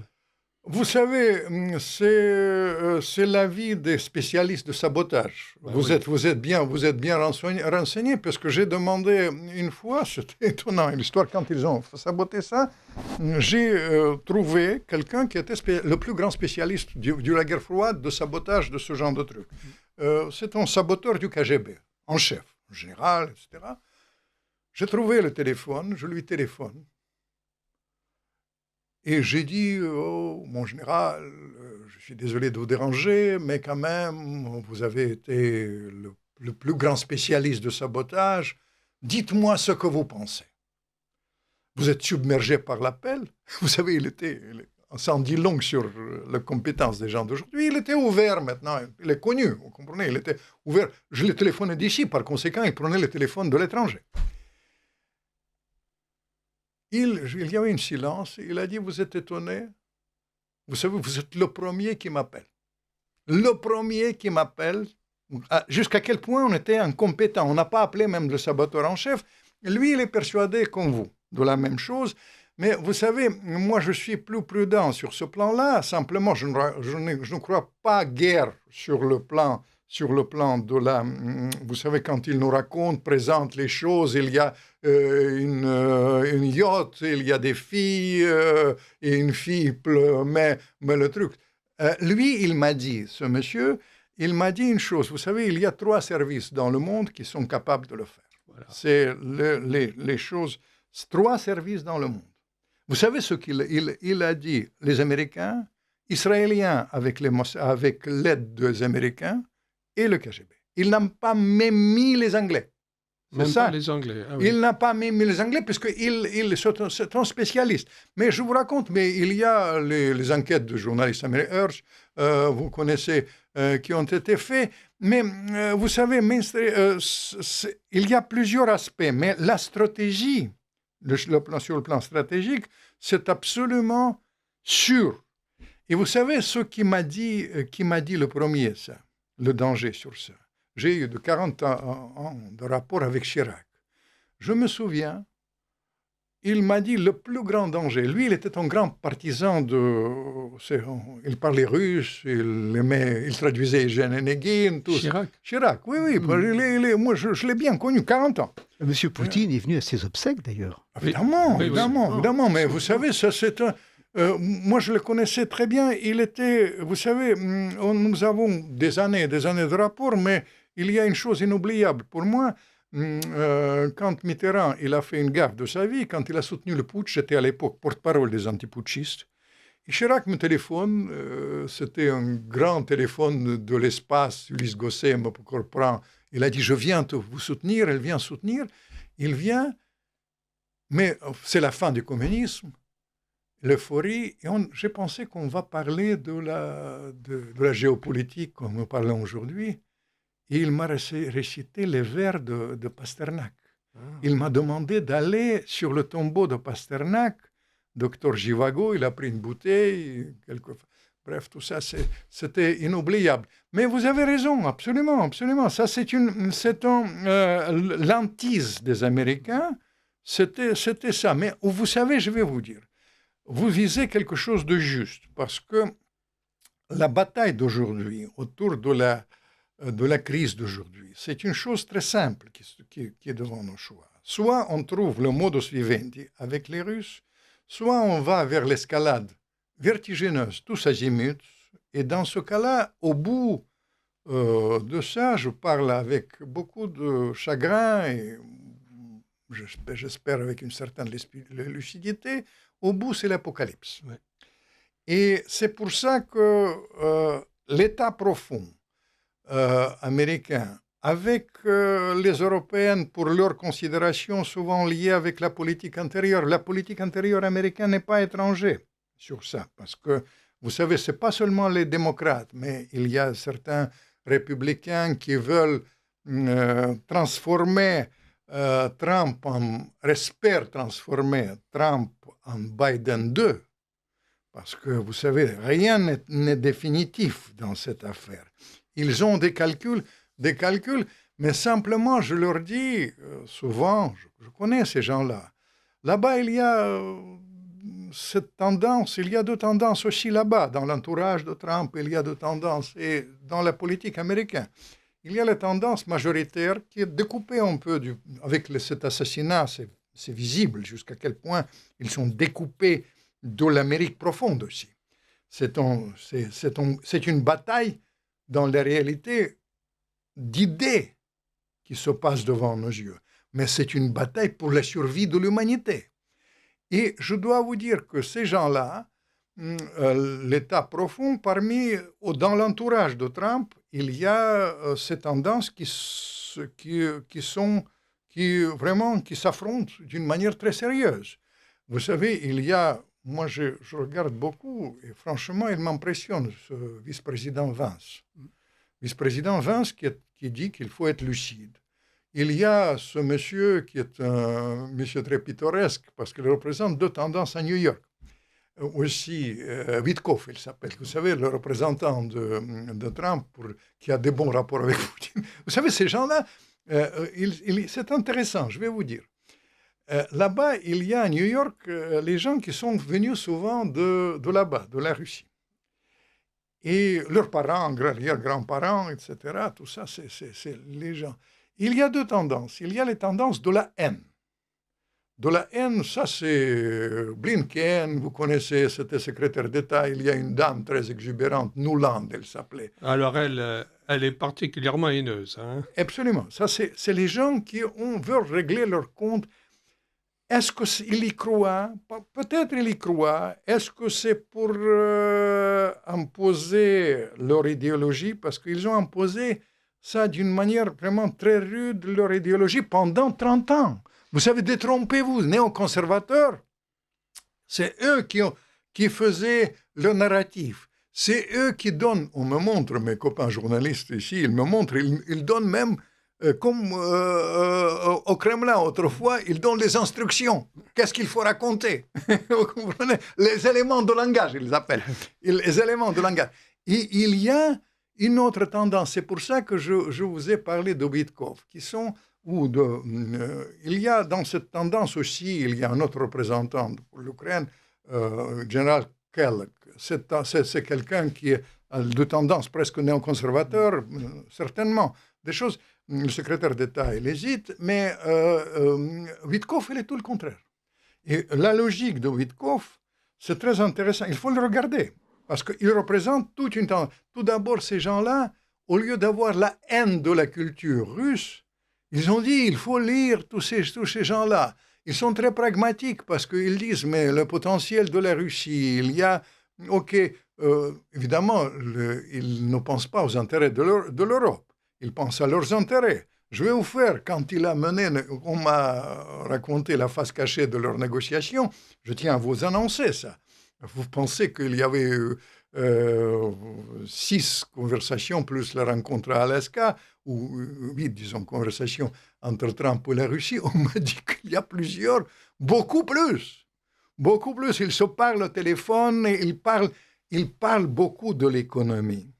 B: Vous savez, c'est l'avis des spécialistes de sabotage. Ben vous êtes bien renseigné, parce que j'ai demandé une fois, c'était étonnant, l'histoire, quand ils ont saboté ça, j'ai trouvé quelqu'un qui était le plus grand spécialiste de la guerre froide, de sabotage, de ce genre de trucs. C'est un saboteur du KGB, en chef, en général, etc. J'ai trouvé le téléphone, je lui téléphone. Et j'ai dit, oh, mon général, je suis désolé de vous déranger, mais quand même, vous avez été le plus grand spécialiste de sabotage. Dites-moi ce que vous pensez. Vous êtes submergé par l'appel. Vous savez, ça en dit long sur la compétence des gens d'aujourd'hui. Il était ouvert maintenant. Il est connu, vous comprenez. Il était ouvert. Je l'ai téléphoné d'ici, par conséquent, il prenait le téléphone de l'étranger. Il y avait un silence. Il a dit, vous êtes étonné? Vous savez, vous êtes le premier qui m'appelle. Le premier qui m'appelle. Jusqu'à quel point on était incompétent. On n'a pas appelé même le saboteur en chef. Lui, il est persuadé comme vous de la même chose. Mais vous savez, moi, je suis plus prudent sur ce plan-là. Simplement, je ne crois pas guère sur le plan de la... Vous savez, quand il nous raconte, présente les choses, il y a une yacht, il y a des filles, et une fille pleure, mais le truc... lui, il m'a dit, ce monsieur, il m'a dit une chose. Vous savez, il y a 3 services dans le monde qui sont capables de le faire. Voilà. C'est les choses... 3 services dans le monde. Vous savez ce qu'il a dit, les Américains, Israéliens avec l'aide des Américains et le KGB. Il n'a pas même mis les Anglais.
A: Même pas les Anglais. Ah oui.
B: Il n'a pas même mis les Anglais c'est un spécialiste. Mais je vous raconte, il y a les enquêtes de journalistes américains, vous connaissez, qui ont été faites. Mais vous savez, il y a plusieurs aspects. Mais la stratégie, sur le plan stratégique, c'est absolument sûr. Et vous savez ce qui m'a dit le premier, ça, le danger sur ça. J'ai eu de 40 ans de rapport avec Chirac. Je me souviens, il m'a dit le plus grand danger. Lui, il était un grand partisan il parlait russe, il traduisait Eugène Onegin, tout. Chirac, oui. Moi, je l'ai bien connu, 40 ans.
C: Monsieur Poutine est venu à ses obsèques, d'ailleurs.
B: Évidemment. Mais vous savez, ça, c'est un... moi, je le connaissais très bien. Il était... Vous savez, nous avons des années de rapport, mais il y a une chose inoubliable. Pour moi, quand Mitterrand il a fait une gaffe de sa vie, quand il a soutenu le putsch, j'étais à l'époque porte-parole des antiputschistes. Et Chirac me téléphone, c'était un grand téléphone de l'espace, Ulysse Gosset me comprend. Il a dit, je viens vous soutenir, elle vient soutenir. Il vient, mais c'est la fin du communisme, l'euphorie, et j'ai pensé qu'on va parler de la géopolitique comme nous parlons aujourd'hui. Et il m'a récité les vers de Pasternak. Il m'a demandé d'aller sur le tombeau de Pasternak. Docteur Givago, il a pris une bouteille, bref, tout ça, c'était inoubliable. Mais vous avez raison, absolument. Ça, c'est l'hantise des Américains, c'était ça. Mais vous savez, je vais vous dire, vous visez quelque chose de juste, parce que la bataille d'aujourd'hui, autour de la crise d'aujourd'hui, c'est une chose très simple qui est devant nos choix. Soit on trouve le modus vivendi avec les Russes, soit on va vers l'escalade vertigineuse, tous azimuts, et dans ce cas-là, au bout de ça, je parle avec beaucoup de chagrin et j'espère avec une certaine lucidité, au bout c'est l'apocalypse. Ouais. Et c'est pour ça que l'État profond américain, avec les Européennes pour leurs considérations souvent liées avec la politique intérieure. La politique intérieure américaine n'est pas étrangère sur ça, parce que, vous savez, ce n'est pas seulement les démocrates, mais il y a certains républicains qui veulent transformer Trump espèrent transformer Trump en Biden 2, parce que, vous savez, rien n'est définitif dans cette affaire. Ils ont des calculs, mais simplement, je leur dis, souvent, je connais ces gens-là, là-bas, il y a cette tendance, il y a deux tendances aussi là-bas, dans l'entourage de Trump, il y a deux tendances, et dans la politique américaine. Il y a la tendance majoritaire qui est découpée un peu, avec cet assassinat, c'est visible jusqu'à quel point ils sont découpés de l'Amérique profonde aussi. C'est une bataille dans la réalité d'idées qui se passent devant nos yeux. Mais c'est une bataille pour la survie de l'humanité. Et je dois vous dire que ces gens-là, l'État profond, dans l'entourage de Trump, il y a ces tendances qui s'affrontent d'une manière très sérieuse. Vous savez, moi je regarde beaucoup, et franchement, il m'impressionne, ce vice-président Vance. Vice-président Vance qui dit qu'il faut être lucide. Il y a ce monsieur qui est un monsieur très pittoresque, parce qu'il représente deux tendances à New York. Aussi, Witkoff, il s'appelle. Vous savez, le représentant de Trump qui a des bons rapports avec Poutine. Vous savez, ces gens-là, c'est intéressant, je vais vous dire. Là-bas, il y a à New York les gens qui sont venus souvent de là-bas, de la Russie. Et leurs parents, grands-parents, etc., tout ça, c'est les gens. Il y a deux tendances. Il y a les tendances de la haine. De la haine, ça c'est Blinken, vous connaissez, c'était secrétaire d'État. Il y a une dame très exubérante, Nuland, elle s'appelait.
A: Alors elle est particulièrement haineuse. Hein.
B: Absolument. Ça, c'est les gens qui veulent régler leur compte. Est-ce qu'ils y croient? Peut-être ils y croient. Est-ce que c'est pour imposer leur idéologie? Parce qu'ils ont imposé ça d'une manière vraiment très rude, leur idéologie, pendant 30 ans. Vous savez, détrompez-vous, néoconservateurs, c'est eux qui faisaient le narratif. C'est eux qui donnent, on me montre, mes copains journalistes ici, ils me montrent, ils donnent même, comme au Kremlin autrefois, ils donnent les instructions. Qu'est-ce qu'il faut raconter? Vous comprenez? Les éléments de langage, ils appellent. Les éléments de langage. Et il y a une autre tendance, c'est pour ça que je vous ai parlé de Witkov, qui sont... il y a dans cette tendance aussi, il y a un autre représentant pour l'Ukraine, général Kellogg. C'est quelqu'un qui est de tendance presque néoconservateur, certainement. Des choses, le secrétaire d'État, il hésite, mais Witkov, il est tout le contraire. Et la logique de Witkov, c'est très intéressant. Il faut le regarder, parce qu'il représente toute une tendance. Tout d'abord, ces gens-là, au lieu d'avoir la haine de la culture russe, ils ont dit, il faut lire tous ces gens-là. Ils sont très pragmatiques parce qu'ils disent, mais le potentiel de la Russie, il y a... Ok, évidemment, ils ne pensent pas aux intérêts de l'Europe. Ils pensent à leurs intérêts. Je vais vous faire, quand il a mené, on m'a raconté la face cachée de leurs négociations, je tiens à vous annoncer ça. Vous pensez qu'il y avait 6 conversations plus la rencontre à Alaska, ou 8, disons, conversations entre Trump et la Russie. On m'a dit qu'il y a plusieurs, beaucoup plus. Beaucoup plus. Ils se parlent au téléphone, et ils parlent beaucoup de l'économie.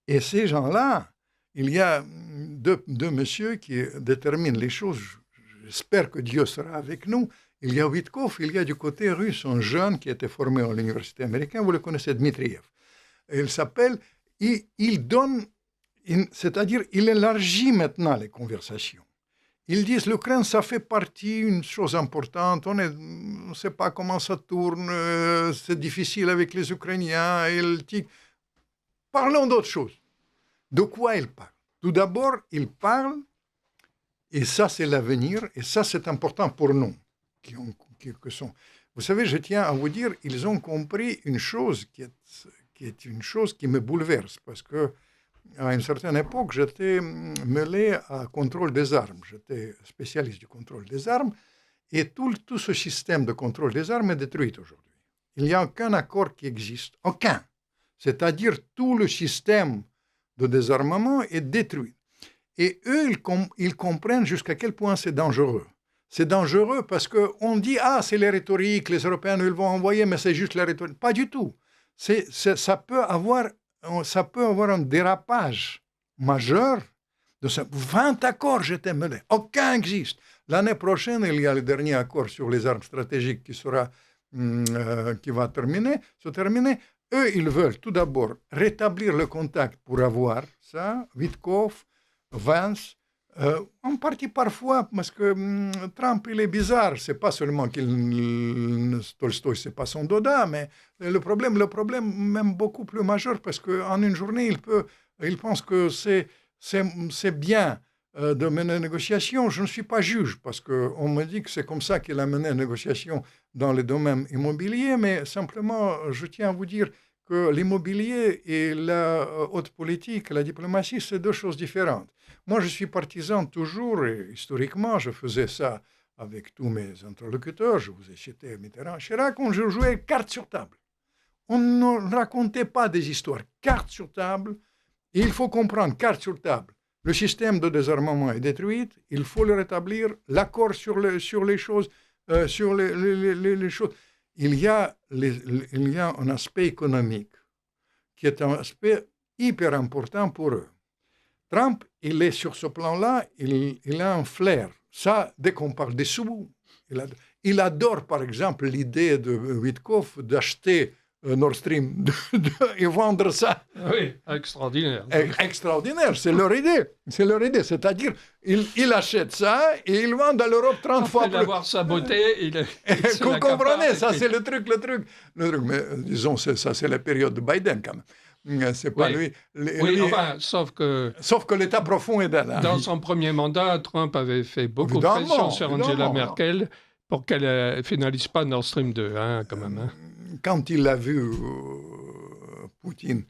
B: Et ces gens-là, il y a deux messieurs qui déterminent les choses. J'espère que Dieu sera avec nous. Il y a Witkov, il y a du côté russe un jeune qui a été formé à l'université américaine, vous le connaissez, Dmitriev. Il s'appelle, il donne, c'est-à-dire il élargit maintenant les conversations. Ils disent l'Ukraine, ça fait partie, une chose importante, on ne sait pas comment ça tourne, c'est difficile avec les Ukrainiens. Parlons d'autre chose. De quoi il parle? Tout d'abord, il parle, et ça c'est l'avenir, et ça c'est important pour nous. Vous savez, je tiens à vous dire, ils ont compris une chose qui est une chose qui me bouleverse, parce que à une certaine époque, j'étais mêlé à contrôle des armes. J'étais spécialiste du contrôle des armes, et tout ce système de contrôle des armes est détruit aujourd'hui. Il n'y a aucun accord qui existe, aucun. C'est-à-dire tout le système de désarmement est détruit. Et eux, ils comprennent jusqu'à quel point c'est dangereux. C'est dangereux parce qu'on dit « Ah, c'est les rhétoriques, les Européens, ils vont envoyer, mais c'est juste la rhétorique. » Pas du tout. Ça peut avoir un dérapage majeur. De 20 accords, j'étais mêlé. Aucun n'existe. L'année prochaine, il y a le dernier accord sur les armes stratégiques qui va se terminer. Eux, ils veulent tout d'abord rétablir le contact pour avoir ça, Witkov, Vance, en partie parfois, parce que Trump, il est bizarre. C'est pas seulement Tolstoï, c'est pas son doda, mais le problème même beaucoup plus majeur, parce qu'en une journée, il pense que c'est bien de mener une négociation. Je ne suis pas juge, parce qu'on me dit que c'est comme ça qu'il a mené une négociation dans le domaine immobilier, mais simplement, je tiens à vous dire que l'immobilier et la haute politique, la diplomatie, c'est deux choses différentes. Moi, je suis partisan toujours, et historiquement, je faisais ça avec tous mes interlocuteurs. Je vous ai cité Mitterrand, Chirac, on jouait carte sur table. On ne racontait pas des histoires. Carte sur table, et il faut comprendre, carte sur table. Le système de désarmement est détruit, il faut le rétablir, l'accord sur les choses, les choses. Il y a un aspect économique qui est un aspect hyper important pour eux. Trump, il est sur ce plan-là, il a un flair. Ça, dès qu'on parle des sous, Il adore, par exemple, l'idée de Witkoff d'acheter Nord Stream et vendre ça.
A: Oui, extraordinaire.
B: Extraordinaire, c'est leur idée. C'est leur idée. C'est-à-dire, il achète ça et il vend dans l'Europe 30 fois
A: Après
B: plus.
A: d'avoir saboté, il
B: Vous comprenez, ça c'est le truc. Mais disons, ça c'est la période de Biden quand même. C'est pas lui.
A: Oui, enfin, sauf que
B: l'état profond est là.
A: Dans son premier mandat, Trump avait fait beaucoup de pression sur Angela Merkel pour qu'elle ne finalise pas Nord Stream 2, hein, quand même. Hein.
B: Quand il a vu Poutine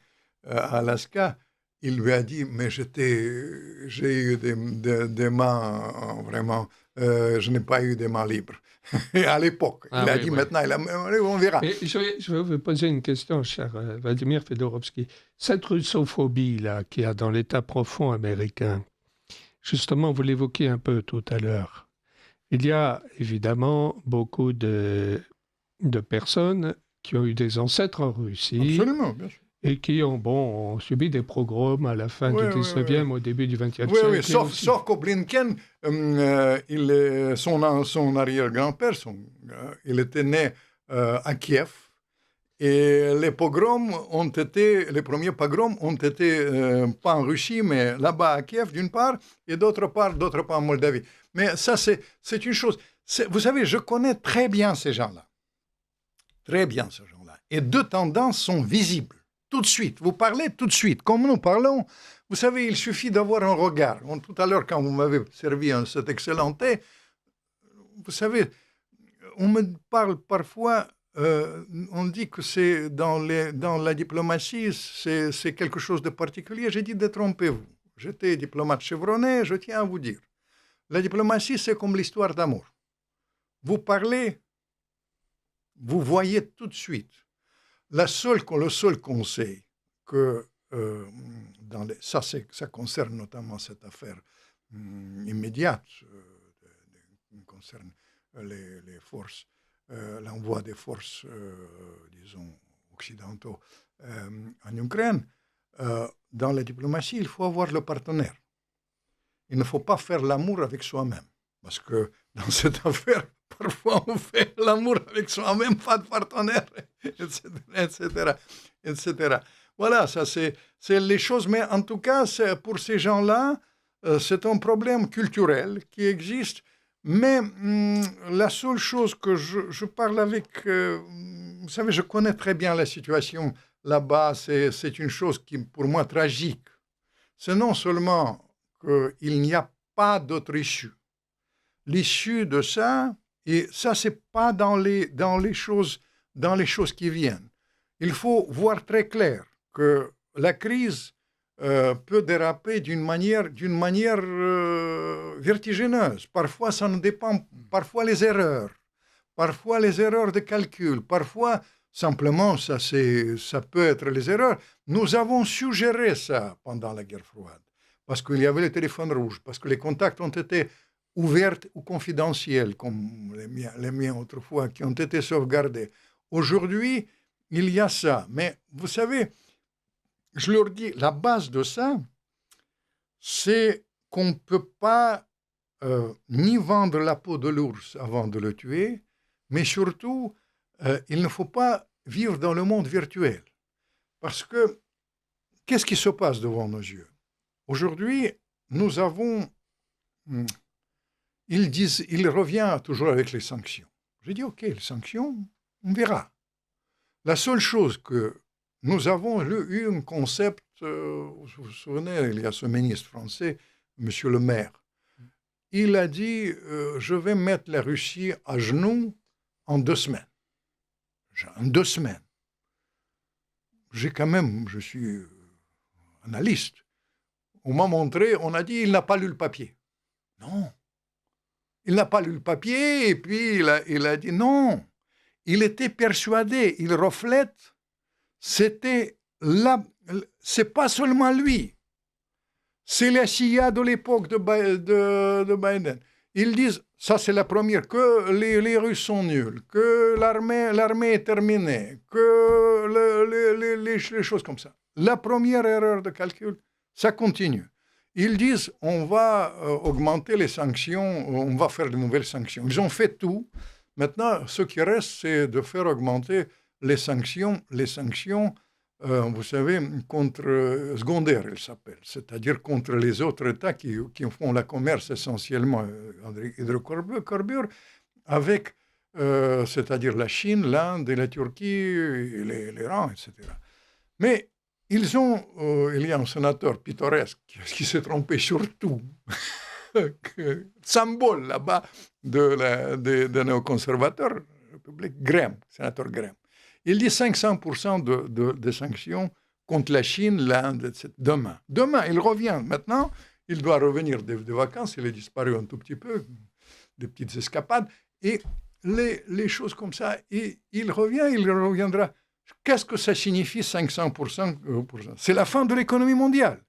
B: à Alaska, il lui a dit, mais j'ai eu des mains, vraiment, je n'ai pas eu des mains libres. À l'époque. Il a dit, maintenant, on verra.
A: Mais je vais vous poser une question, cher Vladimir Fedorovski. Cette russophobie-là qu'il y a dans l'État profond américain, justement, vous l'évoquiez un peu tout à l'heure. Il y a évidemment beaucoup de personnes qui ont eu des ancêtres en Russie.
B: Absolument, bien sûr.
A: Et qui ont subi des pogroms à la fin du 19e, au début du 20e siècle.
B: Oui, sauf qu'au Blinken, son arrière-grand-père, il était né à Kiev. Et les premiers pogroms ont été pas en Russie, mais là-bas à Kiev, d'une part, et d'autre part en Moldavie. Mais ça, c'est une chose. Vous savez, je connais très bien ces gens-là. Très bien, ces gens-là. Et deux tendances sont visibles. Tout de suite, vous parlez tout de suite. Comme nous parlons, vous savez, il suffit d'avoir un regard. Tout à l'heure, quand vous m'avez servi cet excellent thé, vous savez, on me parle parfois, on dit que c'est dans la diplomatie, c'est quelque chose de particulier. J'ai dit, détrompez-vous. J'étais diplomate chevronné, je tiens à vous dire. La diplomatie, c'est comme l'histoire d'amour. Vous parlez, vous voyez tout de suite. Le seul conseil que, ça concerne notamment cette affaire immédiate, concerne les forces, l'envoi des forces, disons, occidentaux en Ukraine, dans la diplomatie, il faut avoir le partenaire. Il ne faut pas faire l'amour avec soi-même. Parce que dans cette affaire, parfois on fait l'amour avec soi-même, pas de partenaire, etc. Voilà, ça c'est les choses. Mais en tout cas, pour ces gens-là, c'est un problème culturel qui existe. Mais la seule chose que je parle avec... vous savez, je connais très bien la situation là-bas. C'est une chose qui, pour moi, tragique. C'est non seulement qu'il n'y a pas d'autre issue. L'issue de ça, et ça, c'est pas dans les choses qui viennent. Il faut voir très clair que la crise peut déraper d'une manière vertigineuse. Parfois, ça nous dépend, parfois les erreurs de calcul, parfois simplement, ça peut être les erreurs. Nous avons suggéré ça pendant la guerre froide, parce qu'il y avait le téléphone rouge, parce que les contacts ont été ouverts ou confidentiels, comme les miens autrefois, qui ont été sauvegardés. Aujourd'hui, il y a ça. Mais vous savez, je leur dis, la base de ça, c'est qu'on ne peut pas ni vendre la peau de l'ours avant de le tuer, mais surtout, il ne faut pas vivre dans le monde virtuel. Parce que, qu'est-ce qui se passe devant nos yeux? Aujourd'hui, nous avons... Il revient toujours avec les sanctions. J'ai dit, OK, les sanctions, on verra. La seule chose que nous avons eu un concept, vous vous souvenez, il y a ce ministre français, M. Le Maire. Il a dit, je vais mettre la Russie à genoux en 2 semaines. En 2 semaines. Je suis analyste. On m'a montré, on a dit, il n'a pas lu le papier. Non. Il n'a pas lu le papier, et puis il a dit non. Il était persuadé, il reflète, c'est pas seulement lui, c'est la CIA de l'époque de Biden. Ils disent, ça c'est la première, que les Russes sont nuls, que l'armée est terminée, que les choses comme ça. La première erreur de calcul, ça continue. Ils disent on va augmenter les sanctions, on va faire de nouvelles sanctions. Ils ont fait tout. Maintenant, ce qui reste, c'est de faire augmenter les sanctions, vous savez, contre secondaires, elles s'appellent, c'est-à-dire contre les autres États qui font le commerce essentiellement hydrocarbures, avec, c'est-à-dire la Chine, l'Inde et la Turquie, et l'Iran, etc. Mais il y a un sénateur pittoresque qui s'est trompé sur tout, symbole là-bas des néoconservateurs, Graham, sénateur Graham. Il dit 500% de sanctions contre la Chine, l'Inde, etc. Demain, il revient. Maintenant, il doit revenir des vacances. Il est disparu un tout petit peu, des petites escapades. Et les choses comme ça, et il reviendra. Qu'est-ce que ça signifie 500%? C'est la fin de l'économie mondiale.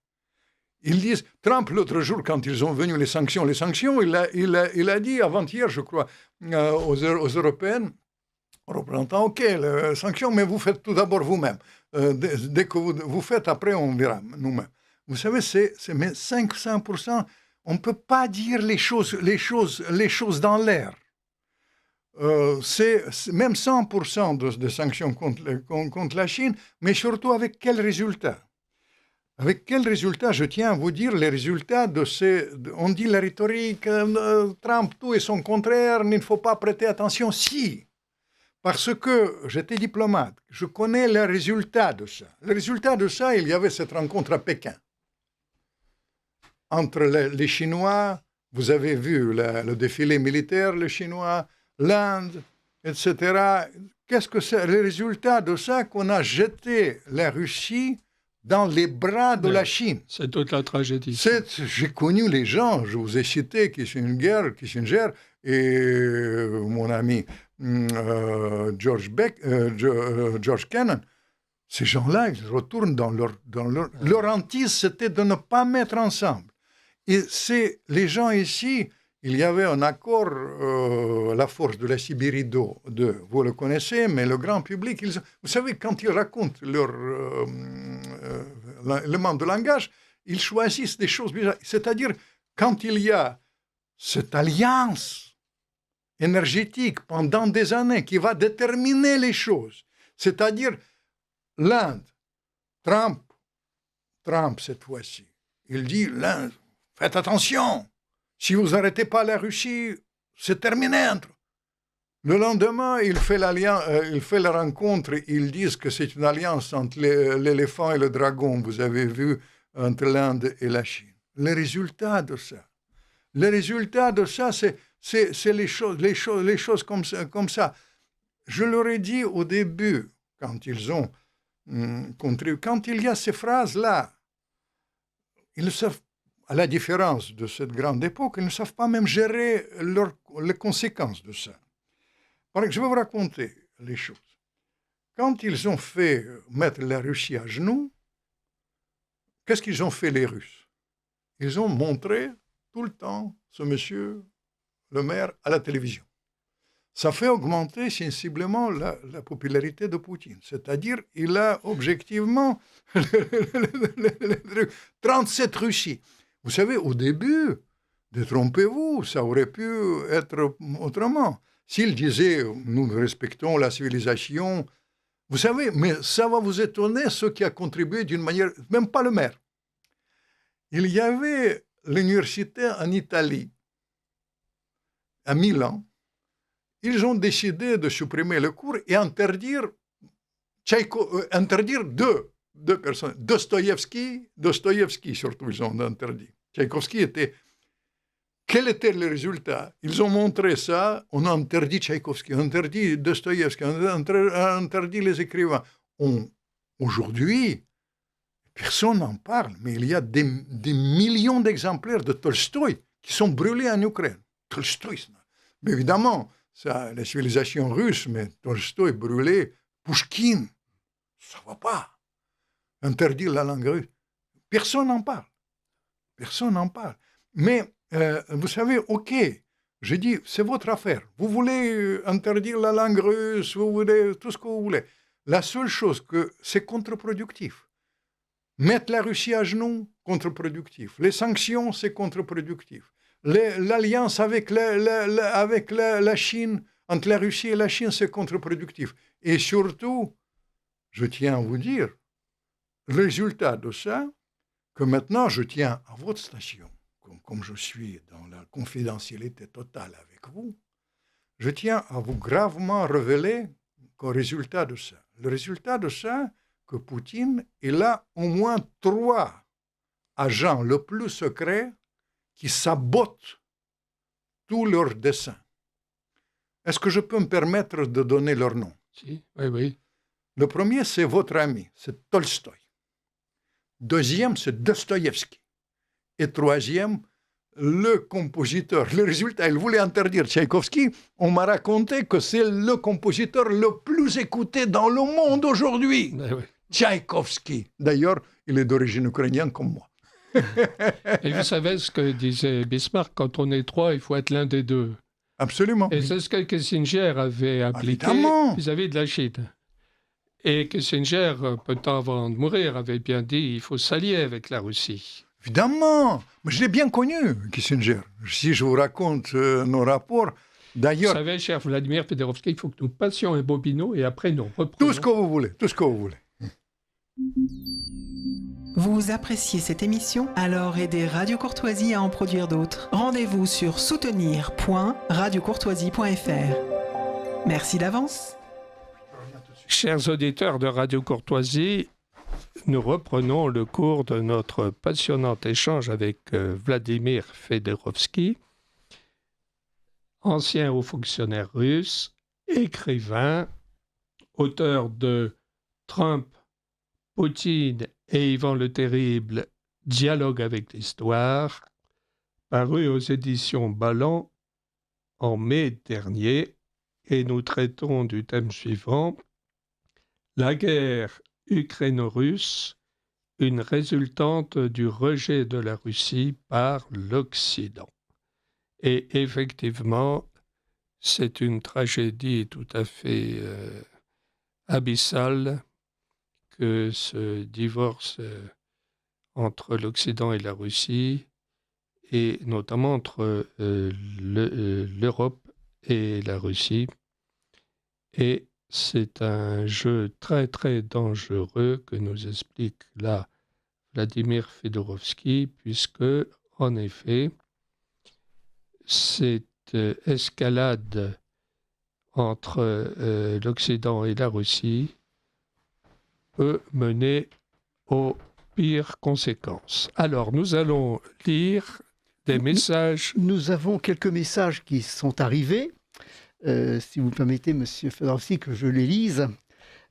B: Ils disent, Trump, l'autre jour, quand ils ont venu les sanctions, il a dit avant-hier, je crois, aux Européennes, représentant, OK, les sanctions, mais vous faites tout d'abord vous-même. Dès que vous faites, après, on verra nous-mêmes. Vous savez, c'est mais 500%, on ne peut pas dire les choses dans l'air. C'est même 100% de sanctions contre la Chine, mais surtout avec quel résultat? Avec quel résultat? Je tiens à vous dire les résultats de ces... On dit la rhétorique, Trump, tout est son contraire, il ne faut pas prêter attention. Si, parce que j'étais diplomate, je connais le résultat de ça. Le résultat de ça, il y avait cette rencontre à Pékin. Entre les Chinois, vous avez vu le défilé militaire, les Chinois, l'Inde, etc. Qu'est-ce que c'est le résultat de ça? Qu'on a jeté la Russie dans les bras de la Chine.
A: C'est toute la tragédie.
B: J'ai connu les gens, je vous ai cité Kissinger et mon ami George Kennan. Ces gens-là, ils retournent dans leur hantise, c'était de ne pas mettre ensemble. Et c'est les gens ici, il y avait un accord, la force de la Sibérie 2, vous le connaissez, mais le grand public, vous savez, quand ils racontent leur élément de langage, ils choisissent des choses bizarres. C'est-à-dire, quand il y a cette alliance énergétique pendant des années qui va déterminer les choses, c'est-à-dire l'Inde, Trump cette fois-ci, il dit, l'Inde, faites attention, si vous n'arrêtez pas la Russie, c'est terminé. Le lendemain, il fait la rencontre, ils disent que c'est une alliance entre l'éléphant et le dragon, vous avez vu, entre l'Inde et la Chine. Le résultat de ça, c'est les choses comme ça. Je leur ai dit au début, quand ils ont contribué, quand il y a ces phrases-là, ils ne savent, à la différence de cette grande époque, ils ne savent pas même gérer les conséquences de ça. Je vais vous raconter les choses. Quand ils ont fait mettre la Russie à genoux, qu'est-ce qu'ils ont fait les Russes? Ils ont montré tout le temps ce monsieur, le maire, à la télévision. Ça fait augmenter sensiblement la popularité de Poutine. C'est-à-dire, il a objectivement 37 Russies. Vous savez, au début, détrompez-vous, ça aurait pu être autrement. S'il disait, nous respectons la civilisation, vous savez, mais ça va vous étonner, ce qui a contribué d'une manière, même pas le maire. Il y avait l'université en Italie, à Milan. Ils ont décidé de supprimer le cours et interdire deux personnes. Dostoïevski surtout, ils ont interdit. Tchaïkovski était... Quel était le résultat? Ils ont montré ça, on a interdit Tchaïkovski, on a interdit Dostoïevski, on a interdit les écrivains. Aujourd'hui, personne n'en parle, mais il y a des millions d'exemplaires de Tolstoï qui sont brûlés en Ukraine. Tolstoï, mais évidemment, ça, la civilisation russe, mais Tolstoï brûlé, Pouchkine, ça ne va pas. Interdire la langue russe. Personne n'en parle. Mais, vous savez, OK, je dis, c'est votre affaire. Vous voulez interdire la langue russe, vous voulez tout ce que vous voulez. La seule chose que c'est contre-productif. Mettre la Russie à genoux, contre-productif. Les sanctions, c'est contre-productif. L'alliance avec la Chine, entre la Russie et la Chine, c'est contre-productif. Et surtout, je tiens à vous dire, le résultat de ça, que maintenant je tiens à votre station, comme je suis dans la confidentialité totale avec vous, je tiens à vous gravement révéler qu'au résultat de ça, le résultat de ça, que Poutine, il a au moins 3 agents le plus secrets qui sabotent tous leurs desseins. Est-ce que je peux me permettre de donner leur nom?
A: Si, oui.
B: Le premier, c'est votre ami, c'est Tolstoï. Deuxième, c'est Dostoïevski. Et troisième, le compositeur. Le résultat, il voulait interdire Tchaïkovski. On m'a raconté que c'est le compositeur le plus écouté dans le monde aujourd'hui.
A: Oui.
B: Tchaïkovski. D'ailleurs, il est d'origine ukrainienne comme moi.
A: Et vous savez ce que disait Bismarck, quand on est 3, il faut être l'un des 2.
B: Absolument.
A: Et c'est ce que Kissinger avait appliqué vis-à-vis de la Chine. Et Kissinger, peu de temps avant de mourir, avait bien dit il faut s'allier avec la Russie.
B: Évidemment. Mais je l'ai bien connu, Kissinger. Si je vous raconte nos rapports, d'ailleurs...
A: Vous savez, cher Vladimir Fedorovski, il faut que nous passions un bobino et après nous reprenons.
B: Tout ce que vous voulez, tout ce que vous voulez.
D: Vous appréciez cette émission? Alors aidez Radio Courtoisie à en produire d'autres. Rendez-vous sur soutenir.radiocourtoisie.fr. Merci d'avance.
A: Chers auditeurs de Radio Courtoisie, nous reprenons le cours de notre passionnant échange avec Vladimir Fedorovski, ancien haut fonctionnaire russe, écrivain, auteur de Trump, Poutine et Ivan le Terrible, Dialogue avec l'histoire, paru aux éditions Ballant en mai dernier, et nous traitons du thème suivant: la guerre ukraino-russe, une résultante du rejet de la Russie par l'Occident. Et effectivement, c'est une tragédie tout à fait abyssale que ce divorce entre l'Occident et la Russie, et notamment entre l'Europe et la Russie. Et c'est un jeu très très dangereux que nous explique là Vladimir Fedorovski, puisque, en effet, cette escalade entre l'Occident et la Russie peut mener aux pires conséquences. Alors, nous allons lire des messages.
C: Nous avons quelques messages qui sont arrivés. Si vous me permettez, Monsieur Fedorovski, que je les lise.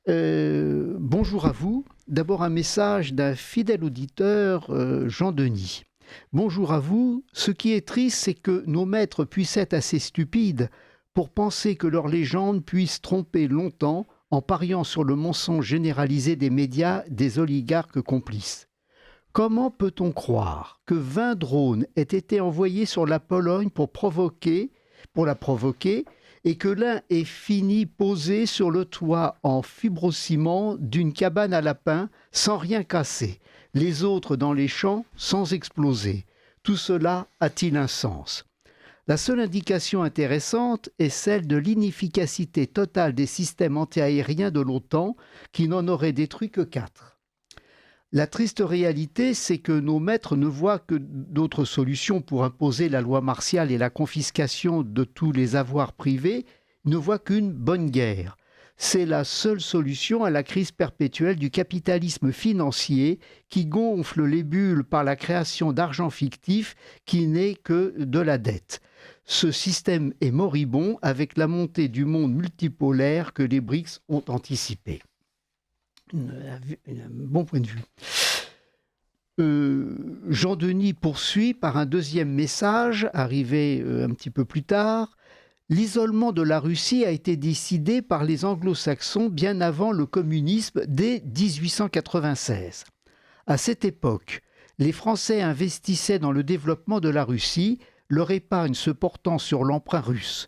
C: Bonjour à vous. D'abord un message d'un fidèle auditeur, Jean Denis. Bonjour à vous. Ce qui est triste, c'est que nos maîtres puissent être assez stupides pour penser que leurs légendes puissent tromper longtemps en pariant sur le mensonge généralisé des médias, des oligarques complices. Comment peut-on croire que 20 drones aient été envoyés sur la Pologne pour la provoquer, et que l'un ait fini posé sur le toit en fibrociment d'une cabane à lapins sans rien casser, les autres dans les champs sans exploser? Tout cela a-t-il un sens? La seule indication intéressante est celle de l'inefficacité totale des systèmes antiaériens de l'OTAN, qui n'en auraient détruit que 4. La triste réalité, c'est que nos maîtres ne voient que d'autres solutions pour imposer la loi martiale et la confiscation de tous les avoirs privés, ne voient qu'une bonne guerre. C'est la seule solution à la crise perpétuelle du capitalisme financier qui gonfle les bulles par la création d'argent fictif qui n'est que de la dette. Ce système est moribond avec la montée du monde multipolaire que les BRICS ont anticipé. Un bon point de vue. Jean Denis poursuit par un deuxième message, arrivé un petit peu plus tard. L'isolement de la Russie a été décidé par les anglo-saxons bien avant le communisme, dès 1896. À cette époque, les Français investissaient dans le développement de la Russie, leur épargne se portant sur l'emprunt russe.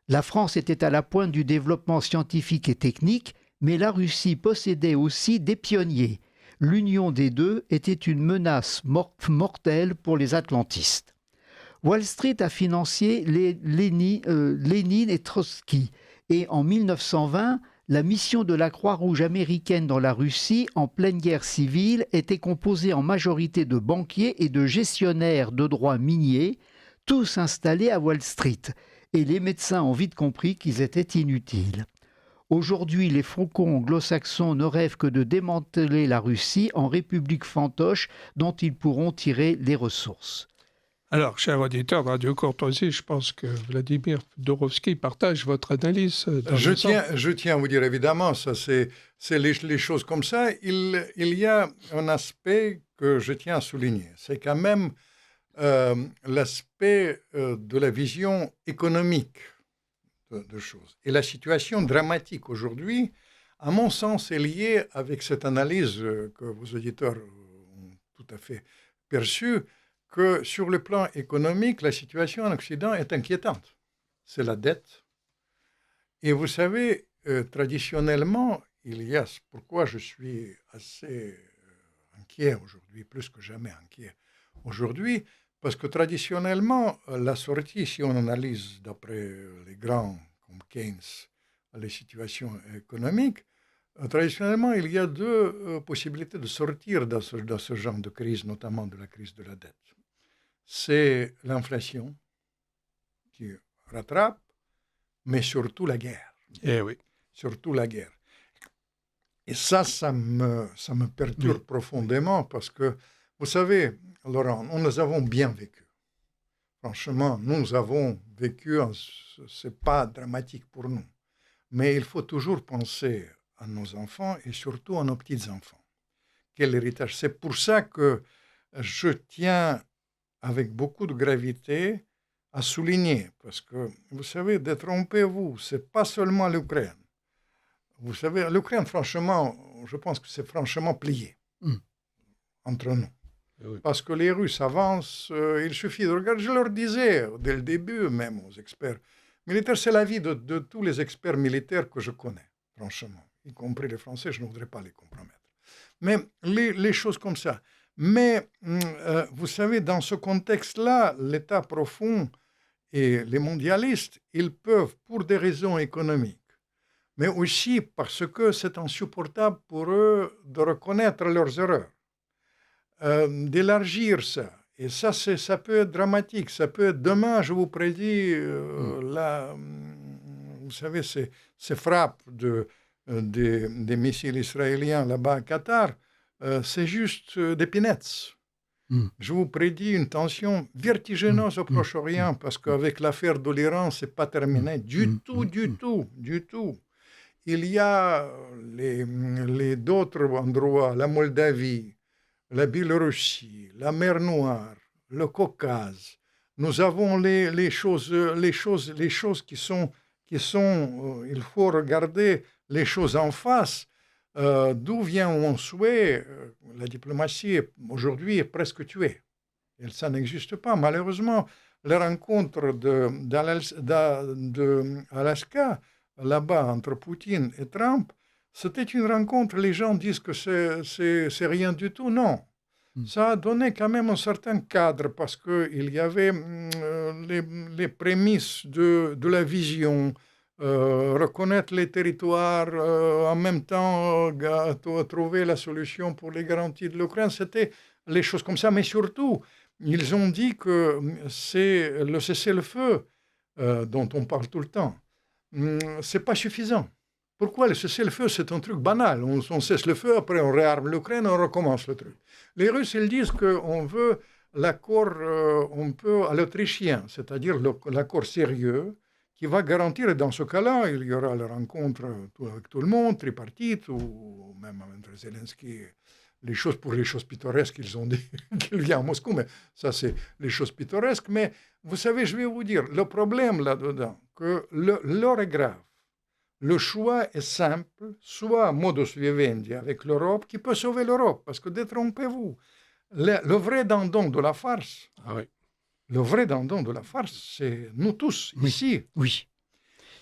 C: La France était à la pointe du développement scientifique et technique, mais la Russie possédait aussi des pionniers. L'union des deux était une menace mortelle pour les atlantistes. Wall Street a financé Lénine et Trotsky. Et en 1920, la mission de la Croix-Rouge américaine dans la Russie, en pleine guerre civile, était composée en majorité de banquiers et de gestionnaires de droits miniers, tous installés à Wall Street. Et les médecins ont vite compris qu'ils étaient inutiles. Aujourd'hui, les faucons anglo-saxons ne rêvent que de démanteler la Russie en république fantoche dont ils pourront tirer les ressources.
A: Alors, chers auditeurs de Radio Courtoisie, je pense que Vladimir Fedorovski partage votre analyse.
B: Je tiens à vous dire, évidemment, ça c'est les choses comme ça. Il y a un aspect que je tiens à souligner. C'est quand même l'aspect de la vision économique de choses. Et la situation dramatique aujourd'hui, à mon sens, est liée avec cette analyse que vos auditeurs ont tout à fait perçue, que sur le plan économique, la situation en Occident est inquiétante. C'est la dette. Et vous savez, traditionnellement, il y a, pourquoi je suis assez inquiet aujourd'hui, plus que jamais inquiet aujourd'hui, parce que traditionnellement, la sortie, si on analyse d'après les grands comme Keynes, les situations économiques, traditionnellement, il y a deux possibilités de sortir dans ce genre de crise, notamment de la crise de la dette. C'est l'inflation qui rattrape, mais surtout la guerre.
A: Eh oui.
B: Surtout la guerre. Et ça me perturbe profondément parce que, vous savez, Laurent, nous avons bien vécu. Franchement, nous avons vécu, ce n'est pas dramatique pour nous. Mais il faut toujours penser à nos enfants et surtout à nos petits-enfants. Quel héritage. C'est pour ça que je tiens avec beaucoup de gravité à souligner, parce que, vous savez, détrompez-vous, ce n'est pas seulement l'Ukraine. Vous savez, l'Ukraine, franchement, je pense que c'est franchement plié entre nous.
A: Oui.
B: Parce que les Russes avancent, il suffit de regarder, je leur disais dès le début, même aux experts militaires, c'est l'avis de tous les experts militaires que je connais, franchement, y compris les Français, je ne voudrais pas les compromettre. Mais les choses comme ça. Mais, vous savez, dans ce contexte-là, l'État profond et les mondialistes, ils peuvent, pour des raisons économiques, mais aussi parce que c'est insupportable pour eux de reconnaître leurs erreurs, d'élargir ça. Et ça, ça peut être dramatique. Ça peut être demain, je vous prédis, vous savez, ces frappes des missiles israéliens là-bas à Qatar, c'est juste des peanuts. Je vous prédis une tension vertigineuse au Proche-Orient parce qu'avec l'affaire de l'Iran, ce n'est pas terminé du tout. Il y a d'autres endroits, la Moldavie, la Biélorussie, la mer Noire, le Caucase. Nous avons les choses qui sont, il faut regarder les choses en face. D'où vient mon souhait, la diplomatie aujourd'hui est presque tuée. Et ça n'existe pas. Malheureusement, la rencontre d'Alaska, là-bas, entre Poutine et Trump, c'était une rencontre, les gens disent que c'est rien du tout. Non. Ça a donné quand même un certain cadre parce qu'il y avait les prémices de la vision, reconnaître les territoires, en même temps trouver la solution pour les garanties de l'Ukraine, c'était les choses comme ça. Mais surtout, ils ont dit que c'est le cessez-le-feu dont on parle tout le temps. C'est pas suffisant. Pourquoi le cessez-le-feu, c'est un truc banal. On cesse le feu, après on réarme l'Ukraine, on recommence le truc. Les Russes, ils disent qu'on veut l'accord un peu à l'autrichien, c'est-à-dire l'accord sérieux, qui va garantir, et dans ce cas-là, il y aura la rencontre avec tout le monde, tripartite, ou même entre Zelensky, les choses pittoresques qu'ils ont dit qu'il vient à Moscou, mais ça c'est les choses pittoresques. Mais vous savez, je vais vous dire, le problème là-dedans, que l'heure est grave. Le choix est simple, soit modus vivendi avec l'Europe, qui peut sauver l'Europe, parce que détrompez-vous, le vrai dindon de la farce, le vrai dindon de la farce, c'est nous tous, ici.
C: Oui.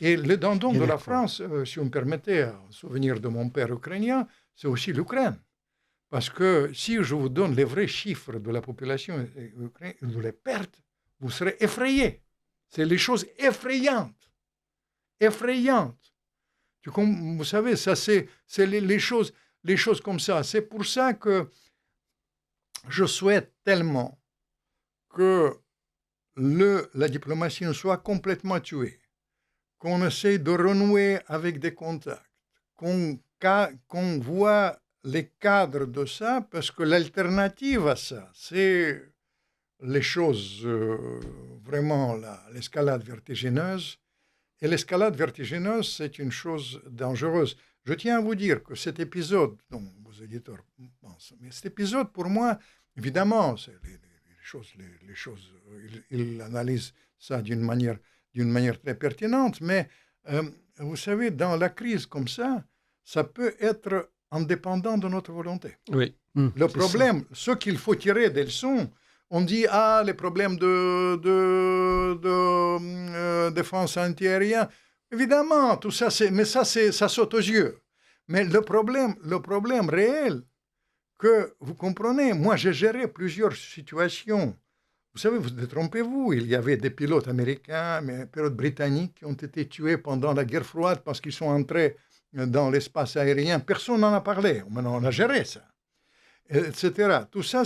B: Et le dindon de la France, si vous me permettez, un souvenir de mon père ukrainien, c'est aussi l'Ukraine. Parce que si je vous donne les vrais chiffres de la population ukrainienne, de les pertes, vous serez effrayés. C'est les choses effrayantes. Effrayantes. Vous savez, ça c'est les choses comme ça. C'est pour ça que je souhaite tellement que la diplomatie ne soit complètement tuée, qu'on essaie de renouer avec des contacts, qu'on voit les cadres de ça, parce que l'alternative à ça, c'est les choses, vraiment, l'escalade vertigineuse. Et l'escalade vertigineuse, c'est une chose dangereuse. Je tiens à vous dire que cet épisode, dont vos éditeurs pensent, mais cet épisode, pour moi, évidemment, c'est les choses, il analyse ça d'une manière très pertinente, mais vous savez, dans la crise comme ça peut être indépendant de notre volonté.
A: Oui.
B: Le problème, ce qu'il faut tirer des leçons, on dit, les problèmes de défense antiaérienne, évidemment, tout ça, ça saute aux yeux. Mais le problème réel, que vous comprenez, moi j'ai géré plusieurs situations. Vous savez, vous détrompez-vous, il y avait des pilotes américains, mais pilotes britanniques qui ont été tués pendant la guerre froide parce qu'ils sont entrés dans l'espace aérien. Personne n'en a parlé. Maintenant, on a géré ça, etc. Tout ça,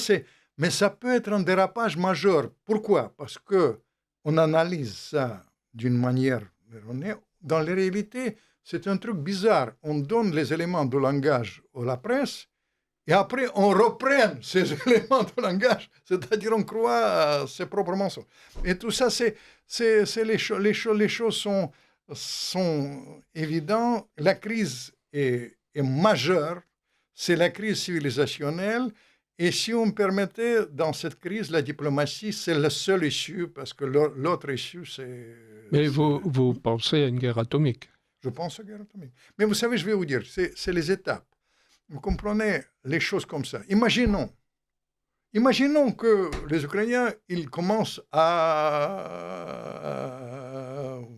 B: mais ça peut être un dérapage majeur. Pourquoi? Parce qu'on analyse ça d'une manière erronée. Dans la réalité, c'est un truc bizarre. On donne les éléments de langage à la presse, et après, on reprend ces éléments de langage, c'est-à-dire on croit à ses propres mensonges. Et tout ça, les choses sont évidentes. La crise est majeure, c'est la crise civilisationnelle. Et si on me permettait, dans cette crise, la diplomatie, c'est la seule issue, parce que l'autre issue, c'est...
A: Mais vous pensez à une guerre atomique?
B: Je pense à la guerre atomique. Mais vous savez, je vais vous dire, c'est les étapes. Vous comprenez les choses comme ça. Imaginons que les Ukrainiens, ils commencent à...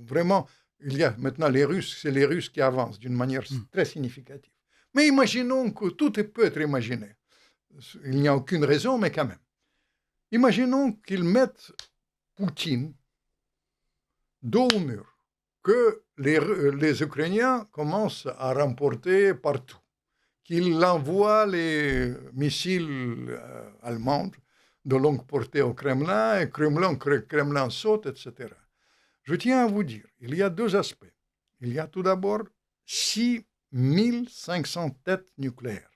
B: Vraiment, il y a maintenant les Russes, c'est les Russes qui avancent d'une manière très significative. Mais imaginons que tout peut être imaginé. Il n'y a aucune raison, mais quand même. Imaginons qu'ils mettent Poutine dos au mur, que les Ukrainiens commencent à remporter partout, qu'ils envoient les missiles allemands de longue portée au Kremlin, et Kremlin saute, etc. Je tiens à vous dire, il y a deux aspects. Il y a tout d'abord 6500 têtes nucléaires.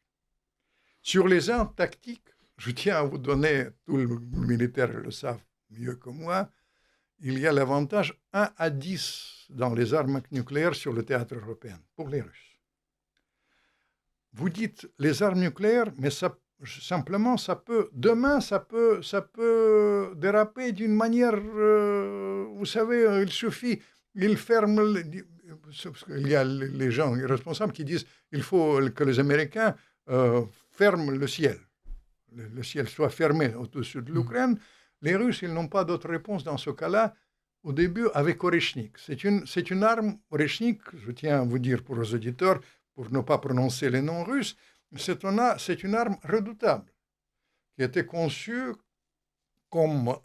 B: Sur les armes tactiques, je tiens à vous donner, tous les militaires le savent mieux que moi, il y a l'avantage 1 à 10 dans les armes nucléaires sur le théâtre européen, pour les Russes. Vous dites les armes nucléaires, mais simplement, demain, ça peut déraper d'une manière, vous savez, il suffit, il ferme, il y a les gens irresponsables qui disent il faut que les Américains ferment le ciel soit fermé au-dessus de l'Ukraine. Les Russes, ils n'ont pas d'autre réponse dans ce cas-là. Au début, avec Oreshnik. C'est une arme, Oreshnik, je tiens à vous dire pour les auditeurs, pour ne pas prononcer les noms russes, c'est une arme redoutable, qui a été conçue comme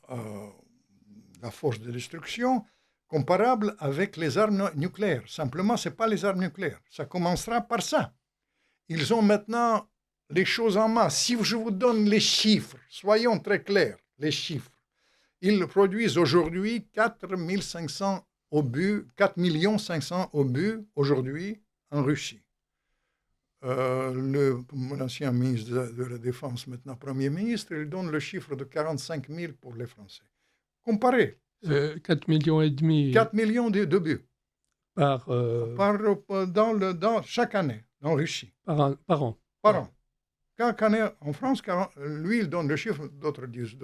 B: la force de destruction, comparable avec les armes nucléaires. Simplement, ce n'est pas les armes nucléaires. Ça commencera par ça. Ils ont maintenant les choses en main. Si je vous donne les chiffres, soyons très clairs, les chiffres. Ils produisent aujourd'hui 4 500 obus, 4 500 000 obus aujourd'hui en Russie. Mon ancien ministre de la Défense, maintenant Premier ministre, il donne le chiffre de 45 000 pour les Français. Comparez.
A: 4 millions et demi.
B: 4 millions d'obus.
A: Dans
B: chaque année, en Russie.
A: Par an.
B: Par an. Chaque année en France, lui, il donne le chiffre, d'autres disent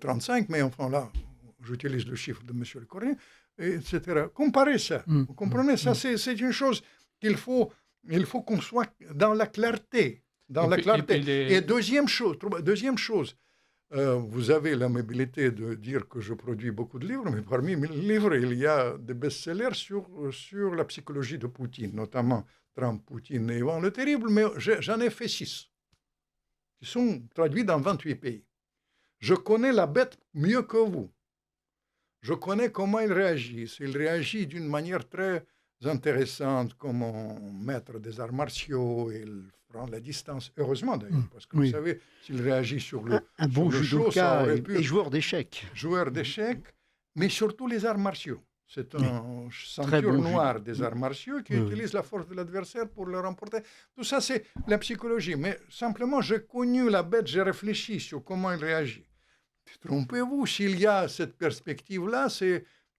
B: 35, mais enfin là, j'utilise le chiffre de M. le Coréen, etc. Comparez ça. Vous comprenez? Ça, c'est une chose qu'il faut qu'on soit dans la clarté. Et deuxième chose, vous avez l'amabilité de dire que je produis beaucoup de livres, mais parmi mes livres, il y a des best-sellers sur la psychologie de Poutine, notamment Trump, Poutine et Ivan le Terrible, mais j'en ai fait 6. qui sont traduits dans 28 pays. Je connais la bête mieux que vous. Je connais comment il réagit. Il réagit d'une manière très intéressante, comme un maître des arts martiaux. Il prend la distance, heureusement d'ailleurs, parce que vous savez, s'il réagit sur le
C: un bon
B: sur le show,
C: judoka
B: ça aurait pu
C: et joueur d'échecs.
B: joueur d'échecs, mais surtout les arts martiaux. C'est un
C: Très
B: ceinture
C: bon
B: noire des arts martiaux qui utilise la force de l'adversaire pour le remporter. Tout ça, c'est la psychologie. Mais simplement, j'ai connu la bête, j'ai réfléchi sur comment il réagit. Trompez-vous, s'il y a cette perspective-là,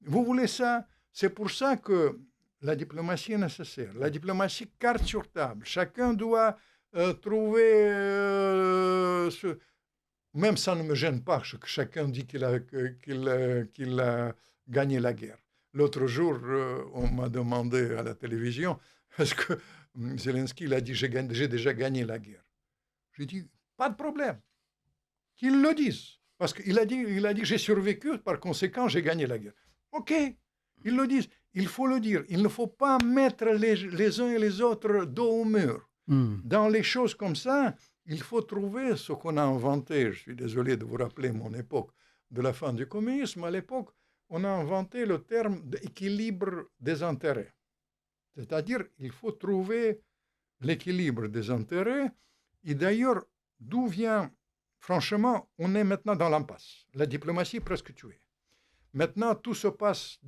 B: vous voulez ça. C'est pour ça que la diplomatie est nécessaire. La diplomatie, carte sur table. Chacun doit trouver... Même ça ne me gêne pas que chacun dit qu'il a gagné la guerre. L'autre jour, on m'a demandé à la télévision, est-ce que Zelensky il a dit j'ai déjà gagné la guerre. J'ai dit, pas de problème. Qu'ils le disent. Parce qu'il a dit j'ai survécu, par conséquent, j'ai gagné la guerre. OK, ils le disent. Il faut le dire. Il ne faut pas mettre les uns et les autres dos au mur. Dans les choses comme ça, il faut trouver ce qu'on a inventé. Je suis désolé de vous rappeler mon époque de la fin du communisme. À l'époque, on a inventé le terme d'équilibre des intérêts. C'est-à-dire, il faut trouver l'équilibre des intérêts. Et d'ailleurs, d'où vient, franchement, on est maintenant dans l'impasse. La diplomatie est presque tuée. Maintenant, tout se passe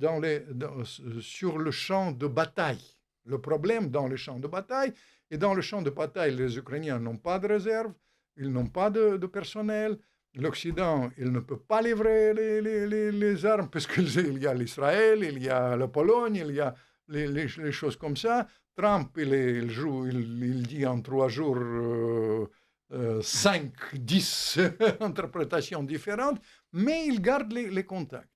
B: sur le champ de bataille. Le problème dans le champ de bataille, et dans le champ de bataille, les Ukrainiens n'ont pas de réserve, ils n'ont pas de personnel. L'Occident, il ne peut pas livrer les armes, parce qu'il y a l'Israël, il y a la Pologne, il y a les choses comme ça. Trump, il dit en 3 jours 5, 10 interprétations différentes, mais il garde les contacts.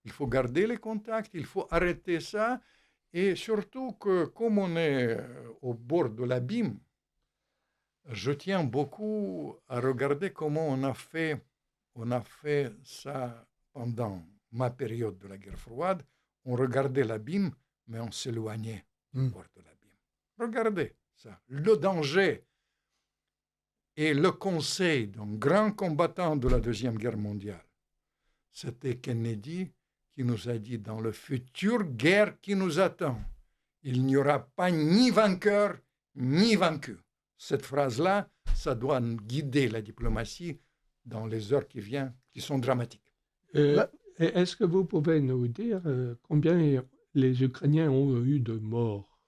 B: Il faut garder les contacts, il faut arrêter ça, et surtout que comme on est au bord de l'abîme, je tiens beaucoup à regarder comment on a fait ça pendant ma période de la guerre froide. On regardait l'abîme, mais on s'éloignait du bord de l'abîme. Regardez ça. Le danger et le conseil d'un grand combattant de la Deuxième Guerre mondiale, c'était Kennedy qui nous a dit, dans la future guerre qui nous attend, il n'y aura pas ni vainqueur ni vaincu. Cette phrase-là, ça doit guider la diplomatie dans les heures qui viennent, qui sont dramatiques.
A: Est-ce que vous pouvez nous dire combien les Ukrainiens ont eu de morts?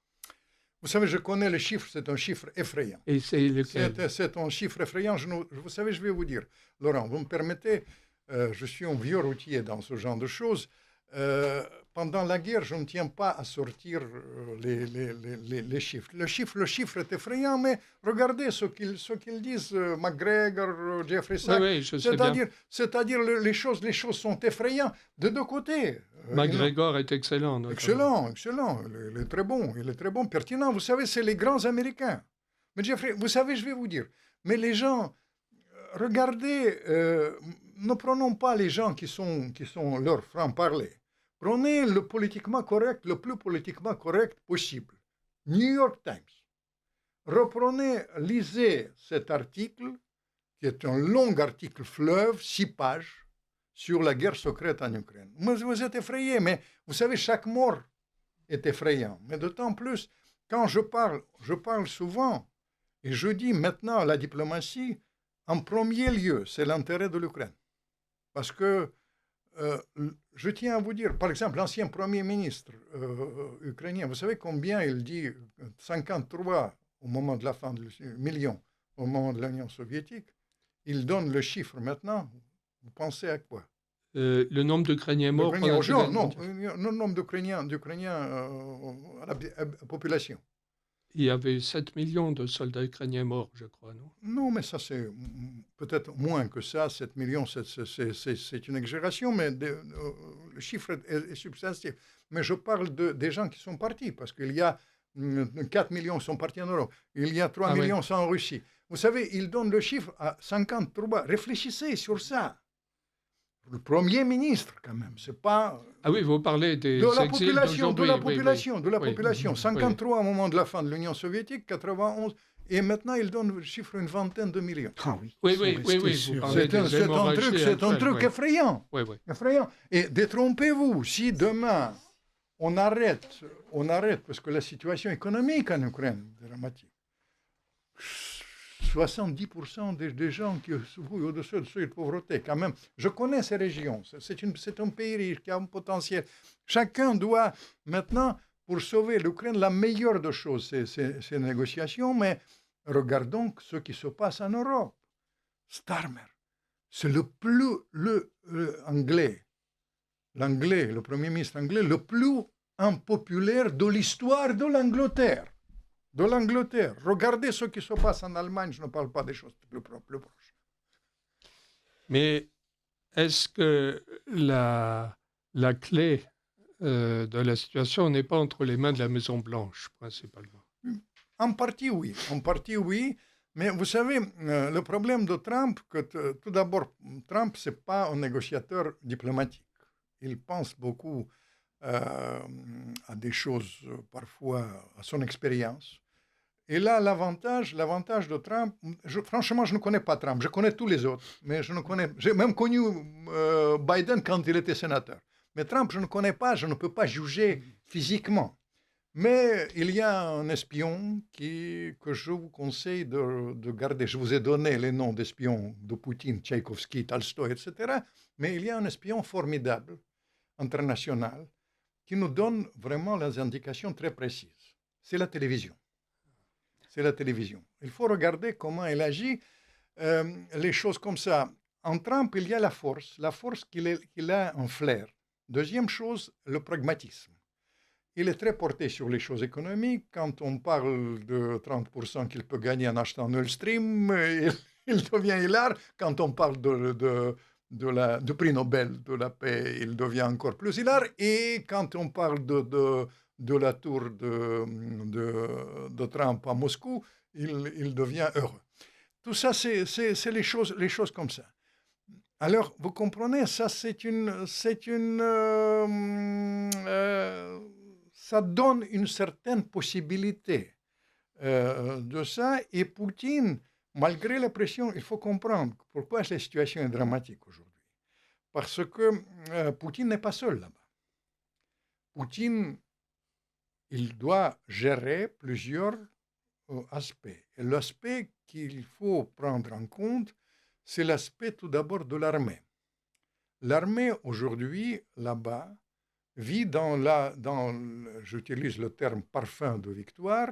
B: Vous savez, je connais le chiffre, c'est un chiffre effrayant.
A: Et c'est lequel?
B: C'est un chiffre effrayant. Vous savez, je vais vous dire, Laurent, vous me permettez, je suis un vieux routier dans ce genre de choses. Pendant la guerre, je ne tiens pas à sortir les chiffres. Le chiffre est effrayant, mais regardez ce qu'ils disent, McGregor, Jeffrey Sachs.
A: Oui,
B: c'est-à-dire les choses sont effrayantes de deux côtés.
A: McGregor est excellent.
B: Excellent. Il est très bon, pertinent. Vous savez, c'est les grands Américains. Mais Jeffrey, vous savez, je vais vous dire, mais les gens, regardez, ne prenons pas les gens qui sont leurs francs-parler. Prenez le plus politiquement correct possible. New York Times. Reprenez, lisez cet article, qui est un long article fleuve, 6 pages, sur la guerre secrète en Ukraine. Vous êtes effrayés, mais vous savez, chaque mort est effrayant. Mais d'autant plus, quand je parle souvent, et je dis maintenant la diplomatie, en premier lieu, c'est l'intérêt de l'Ukraine. Parce que je tiens à vous dire, par exemple, l'ancien Premier ministre ukrainien, vous savez combien il dit 53 au moment de la fin du million, au moment de l'Union soviétique. Il donne le chiffre maintenant. Vous pensez à quoi?
A: Le nombre d'Ukrainiens morts
B: Non, le nombre d'Ukrainiens à la population.
A: Il y avait 7 millions de soldats ukrainiens morts, je crois, non?
B: Non, mais ça, c'est peut-être moins que ça. 7 millions, c'est une exagération, mais le chiffre est substantiel. Mais je parle des gens qui sont partis, parce qu'il y a 4 millions qui sont partis en Europe. Il y a 3 millions qui sont en Russie. Vous savez, ils donnent le chiffre à 53. Réfléchissez sur ça. Le Premier ministre, quand même, c'est pas...
A: Ah oui, vous parlez de
B: la population. 53 au moment de la fin de l'Union soviétique, 91. Et maintenant, il donne le chiffre une vingtaine de millions.
C: Ah oui.
A: Oui,
C: Ils sont
A: oui,
C: restés
A: oui.
C: sur-
A: Vous parlez des
B: C'est un
A: hémorragies
B: truc
A: actuelles,
B: effrayant.
A: oui, oui.
B: Effrayant. Et détrompez-vous, si demain on arrête, parce que la situation économique en Ukraine est dramatique. 70% des gens qui sont au-dessus du seuil de pauvreté, quand même. Je connais ces régions. C'est un pays riche qui a un potentiel. Chacun doit maintenant, pour sauver l'Ukraine, la meilleure des choses, c'est ces négociations. Mais regardons ce qui se passe en Europe. Starmer, c'est le Premier ministre anglais, le plus impopulaire de l'histoire de l'Angleterre. Regardez ce qui se passe en Allemagne, je ne parle pas des choses plus proches.
A: Mais est-ce que la clé de la situation n'est pas entre les mains de la Maison-Blanche, principalement?
B: En partie, oui. Mais vous savez, le problème de Trump, tout d'abord, Trump, ce n'est pas un négociateur diplomatique. Il pense beaucoup à des choses, parfois, à son expérience. Et là, l'avantage de Trump, franchement, je ne connais pas Trump, je connais tous les autres, mais j'ai même connu Biden quand il était sénateur. Mais Trump, je ne connais pas, je ne peux pas juger physiquement. Mais il y a un espion que je vous conseille de garder. Je vous ai donné les noms d'espions de Poutine, Tchaïkovski, Tolstoï, etc. Mais il y a un espion formidable, international, qui nous donne vraiment les indications très précises. C'est la télévision. Il faut regarder comment elle agit, les choses comme ça. En Trump, il y a la force qu'il a en flair. Deuxième chose, le pragmatisme. Il est très porté sur les choses économiques. Quand on parle de 30% qu'il peut gagner en achetant Nord Stream, il devient hilar. Quand on parle du prix Nobel de la paix, il devient encore plus hilar. Et quand on parle de la tour de Trump à Moscou, il devient heureux. Tout ça, c'est les choses comme ça. Alors, vous comprenez, ça, ça donne une certaine possibilité de ça. Et Poutine, malgré la pression, il faut comprendre pourquoi la situation est dramatique aujourd'hui. Parce que Poutine n'est pas seul là-bas. Poutine, il doit gérer plusieurs aspects. Et l'aspect qu'il faut prendre en compte, c'est l'aspect tout d'abord de l'armée. L'armée aujourd'hui, là-bas, vit j'utilise le terme parfum de victoire,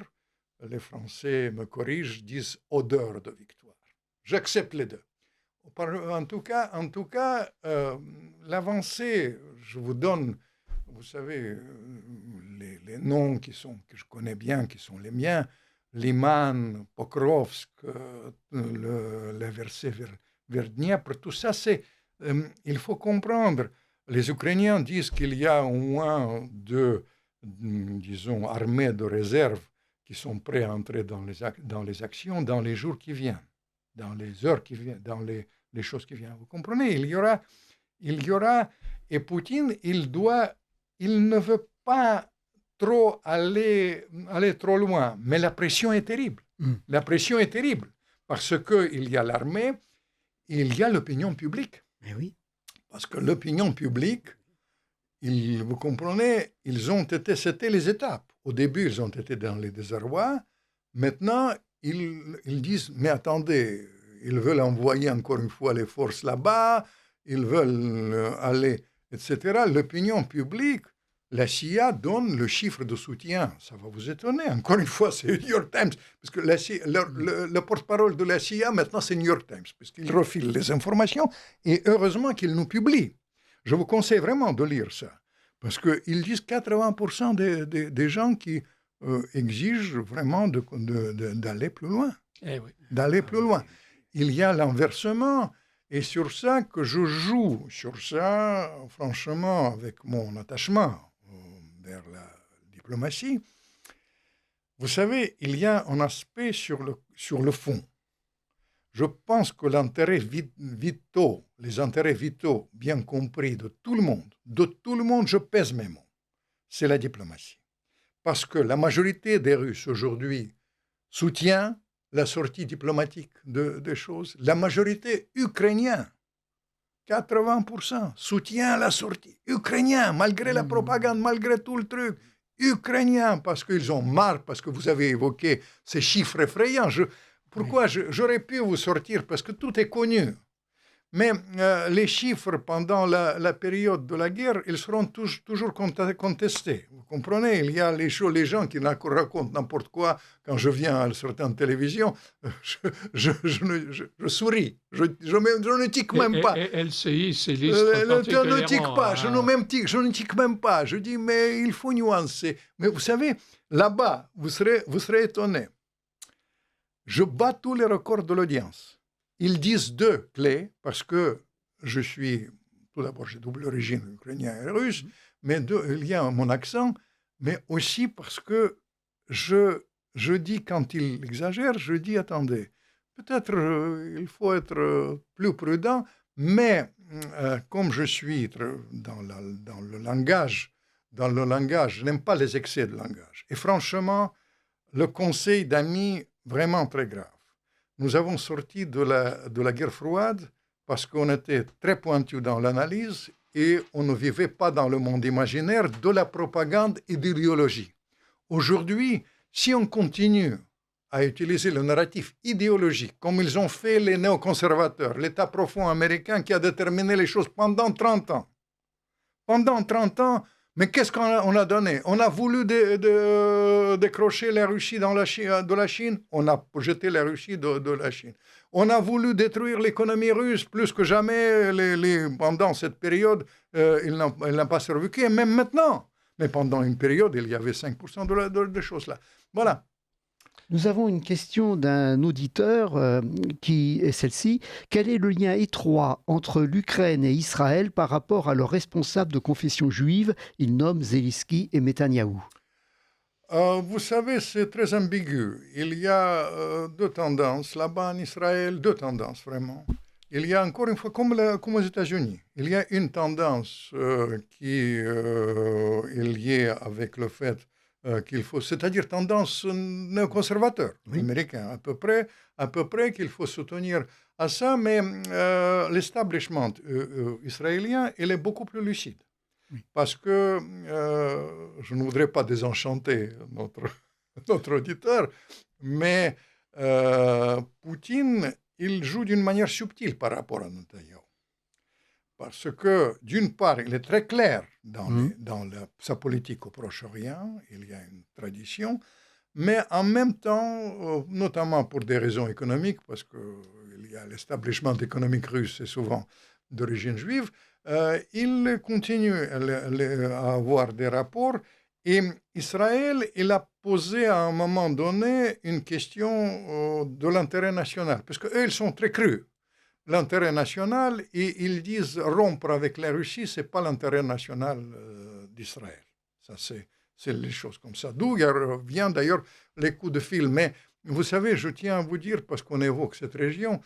B: les Français me corrigent, disent odeur de victoire. J'accepte les deux. En tout cas, l'avancée, je vous donne, vous savez, les noms que je connais bien, qui sont les miens, Liman, Pokrovsk, les versets vers Dniepr, tout ça, il faut comprendre. Les Ukrainiens disent qu'il y a au moins disons, armées de réserve qui sont prêts à entrer dans les actions dans les jours qui viennent, dans les heures qui viennent, dans les choses qui viennent. Vous comprenez? Il y aura, et Poutine, il ne veut pas trop aller trop loin, mais la pression est terrible. La pression est terrible parce qu'il y a l'armée, il y a l'opinion publique.
C: Mais oui.
B: Parce que l'opinion publique, vous comprenez, c'était les étapes. Au début, ils ont été dans les désarrois. Maintenant, ils disent, mais attendez, ils veulent envoyer encore une fois les forces là-bas, ils veulent aller, etc. L'opinion publique, la CIA donne le chiffre de soutien. Ça va vous étonner. Encore une fois, c'est New York Times. Parce que le porte-parole de la CIA, maintenant, c'est New York Times. Parce qu'il refile les informations. Et heureusement qu'il nous publie. Je vous conseille vraiment de lire ça. Parce qu'ils disent 80% des gens qui exigent vraiment d'aller plus loin.
A: Oui.
B: D'aller plus loin. Il y a l'inversement. Et sur ça que je joue, sur ça, franchement, avec mon attachement vers la diplomatie, vous savez, il y a un aspect sur le fond. Je pense que les intérêts vitaux bien compris de tout le monde, je pèse mes mots, c'est la diplomatie. Parce que la majorité des Russes aujourd'hui soutient la sortie diplomatique des choses. La majorité ukrainienne, 80%, soutient la sortie. Ukrainien, malgré la propagande, malgré tout le truc. Ukrainiens, parce qu'ils ont marre, parce que vous avez évoqué ces chiffres effrayants. Pourquoi j'aurais pu vous sortir, parce que tout est connu. Mais les chiffres pendant la période de la guerre, ils seront toujours contestés. Vous comprenez? Il y a les gens qui racontent n'importe quoi. Quand je viens à certaines télévisions, je souris. Je ne tique même pas.
A: LCI, c'est
B: Je ne tique pas. Je ne tique même pas. Je dis, mais il faut nuancer. Mais vous savez, là-bas, vous serez étonnés. Je bats tous les records de l'audience. Ils disent deux clés, parce que tout d'abord, j'ai double origine, ukrainien et russe, mais il y a mon accent, mais aussi parce que je dis, quand ils exagèrent, je dis, attendez, peut-être il faut être plus prudent, mais comme je suis dans le langage, je n'aime pas les excès de langage. Et franchement, le conseil d'amis, vraiment très grave. Nous avons sorti de la guerre froide parce qu'on était très pointu dans l'analyse et on ne vivait pas dans le monde imaginaire de la propagande et de l'idéologie. Aujourd'hui, si on continue à utiliser le narratif idéologique, comme ils ont fait les néoconservateurs, l'État profond américain qui a déterminé les choses pendant 30 ans. Pendant 30 ans, mais qu'est-ce qu'on a donné? On a voulu décrocher la Russie de la Chine, on a jeté la Russie de la Chine. On a voulu détruire l'économie russe plus que jamais pendant cette période, il n'a pas survécu, et même maintenant. Mais pendant une période, il y avait 5% de choses là. Voilà.
C: Nous avons une question d'un auditeur qui est celle-ci. Quel est le lien étroit entre l'Ukraine et Israël par rapport à leurs responsables de confession juive? Il nomme Zelensky et Netanyahou.
B: Vous savez, c'est très ambigu. Il y a deux tendances là-bas en Israël, deux tendances vraiment. Il y a encore une fois, comme aux États-Unis, il y a une tendance qui est liée avec le fait qu'il faut, c'est-à-dire tendance néoconservateur américain, à peu près qu'il faut soutenir à ça, mais l'establishment israélien, il est beaucoup plus lucide. Parce que je ne voudrais pas désenchanter notre auditeur, mais Poutine, il joue d'une manière subtile par rapport à Netanyahou. Parce que, d'une part, il est très clair dans sa politique au Proche-Orient, il y a une tradition, mais en même temps, notamment pour des raisons économiques, parce qu'il y a l'establishment économique russe, c'est souvent d'origine juive, il continue à avoir des rapports. Et Israël, il a posé à un moment donné une question de l'intérêt national, parce qu'eux, ils sont très crus. L'intérêt national, et ils disent rompre avec la Russie, ce n'est pas l'intérêt national d'Israël. Ça, c'est les choses comme ça. D'où vient d'ailleurs les coups de fil. Mais vous savez, je tiens à vous dire, parce qu'on évoque cette région,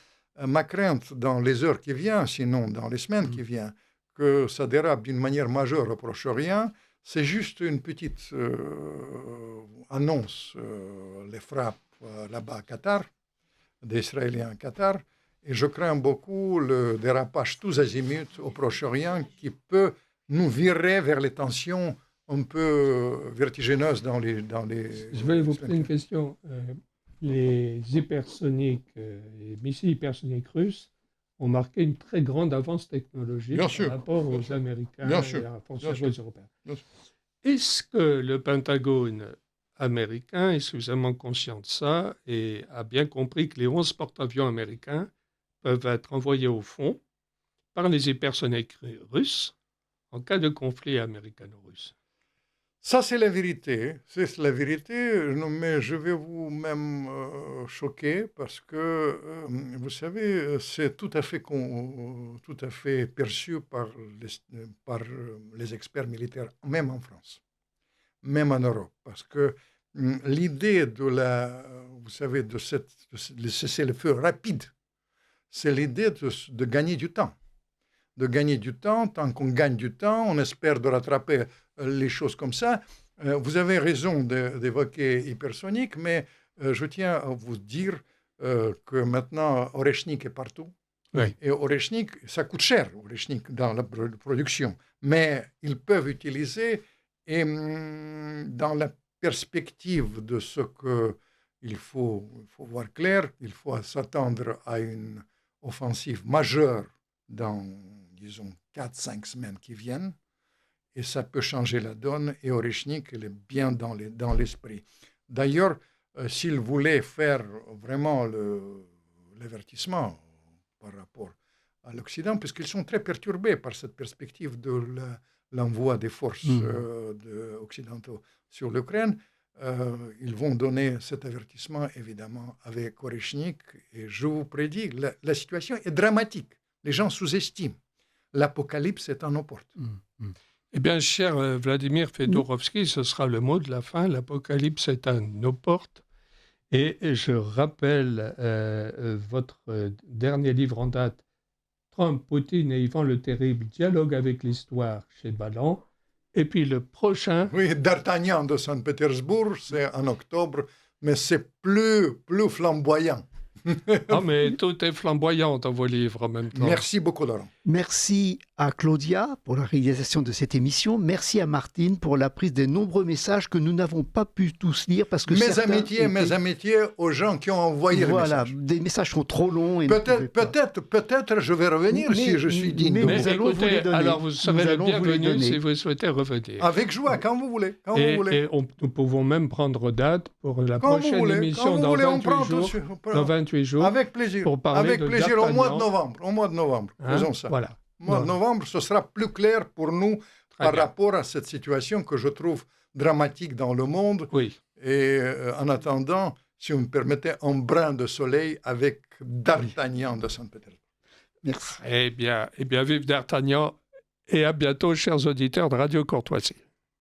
B: ma crainte dans les heures qui viennent, sinon dans les semaines qui viennent, que ça dérape d'une manière majeure au Proche-Orient, c'est juste une petite annonce, les frappes là-bas à Qatar, des Israéliens à Qatar, et je crains beaucoup le dérapage tous azimuts au Proche-Orient qui peut nous virer vers les tensions un peu vertigineuses dans les...
A: Je vais vous poser une question. Les hypersoniques, les missiles hypersoniques russes ont marqué une très grande avance technologique par rapport aux Américains et aux Européens. Est-ce que le Pentagone américain est suffisamment conscient de ça et a bien compris que les 11 porte-avions américains peuvent être envoyés au fond par les hypersoniques russes en cas de conflit américano-russe?
B: Ça, c'est la vérité. C'est la vérité, mais je vais vous même choquer parce que, vous savez, c'est tout à fait perçu par les experts militaires, même en France, même en Europe. Parce que l'idée vous savez, de cessez-le-feu rapide, c'est l'idée de gagner du temps. De gagner du temps, tant qu'on gagne du temps, on espère de rattraper les choses comme ça. Vous avez raison d'évoquer hypersonique, mais je tiens à vous dire que maintenant, Oreshnik est partout.
A: Oui.
B: Et Oreshnik, ça coûte cher, Oreshnik, dans la production. Mais ils peuvent utiliser, et dans la perspective de ce qu'il faut voir clair, il faut s'attendre à une offensive majeure dans, disons, 4-5 semaines qui viennent. Et ça peut changer la donne. Et Oreshnik, il est bien dans l'esprit. D'ailleurs, s'il voulait faire vraiment l'avertissement par rapport à l'Occident, puisqu'ils sont très perturbés par cette perspective de l'envoi des forces occidentaux sur l'Ukraine, ils vont donner cet avertissement, évidemment, avec Oreshnik. Et je vous prédis, la situation est dramatique. Les gens sous-estiment. L'apocalypse est à nos portes.
A: Eh bien, cher Vladimir Fedorovski, ce sera le mot de la fin. L'apocalypse est à nos portes. Et je rappelle votre dernier livre en date, Trump, Poutine et Ivan le Terrible, dialogue avec l'histoire chez Ballant. Et puis le prochain...
B: Oui, D'Artagnan de Saint-Pétersbourg, c'est en octobre, mais c'est plus flamboyant.
A: Ah, mais tout est flamboyant dans vos livres en même temps.
B: Merci beaucoup, Laurent.
C: Merci à Claudia pour la réalisation de cette émission. Merci à Martine pour la prise des nombreux messages que nous n'avons pas pu tous lire parce que
B: mes amitiés aux gens qui ont envoyé les messages.
C: Des messages sont trop longs. Et
B: peut-être je vais revenir si je suis digne.
C: Mais nous allons vous les donner.
A: Alors vous serez le bienvenu si vous souhaitez revenir.
B: Avec joie, quand vous voulez.
A: Nous pouvons même prendre date pour la prochaine émission dans 28 jours.
B: Avec plaisir.
A: Pour parler
B: avec plaisir au mois de novembre. Faisons ça.
A: Voilà.
B: Au mois de novembre, ce sera plus clair pour nous par rapport à cette situation que je trouve dramatique dans le monde.
A: Oui.
B: Et en attendant, si vous me permettez, un brin de soleil avec D'Artagnan de Saint-Pétersbourg.
C: Merci.
A: Eh bien, vive D'Artagnan et à bientôt, chers auditeurs de Radio Courtoisie.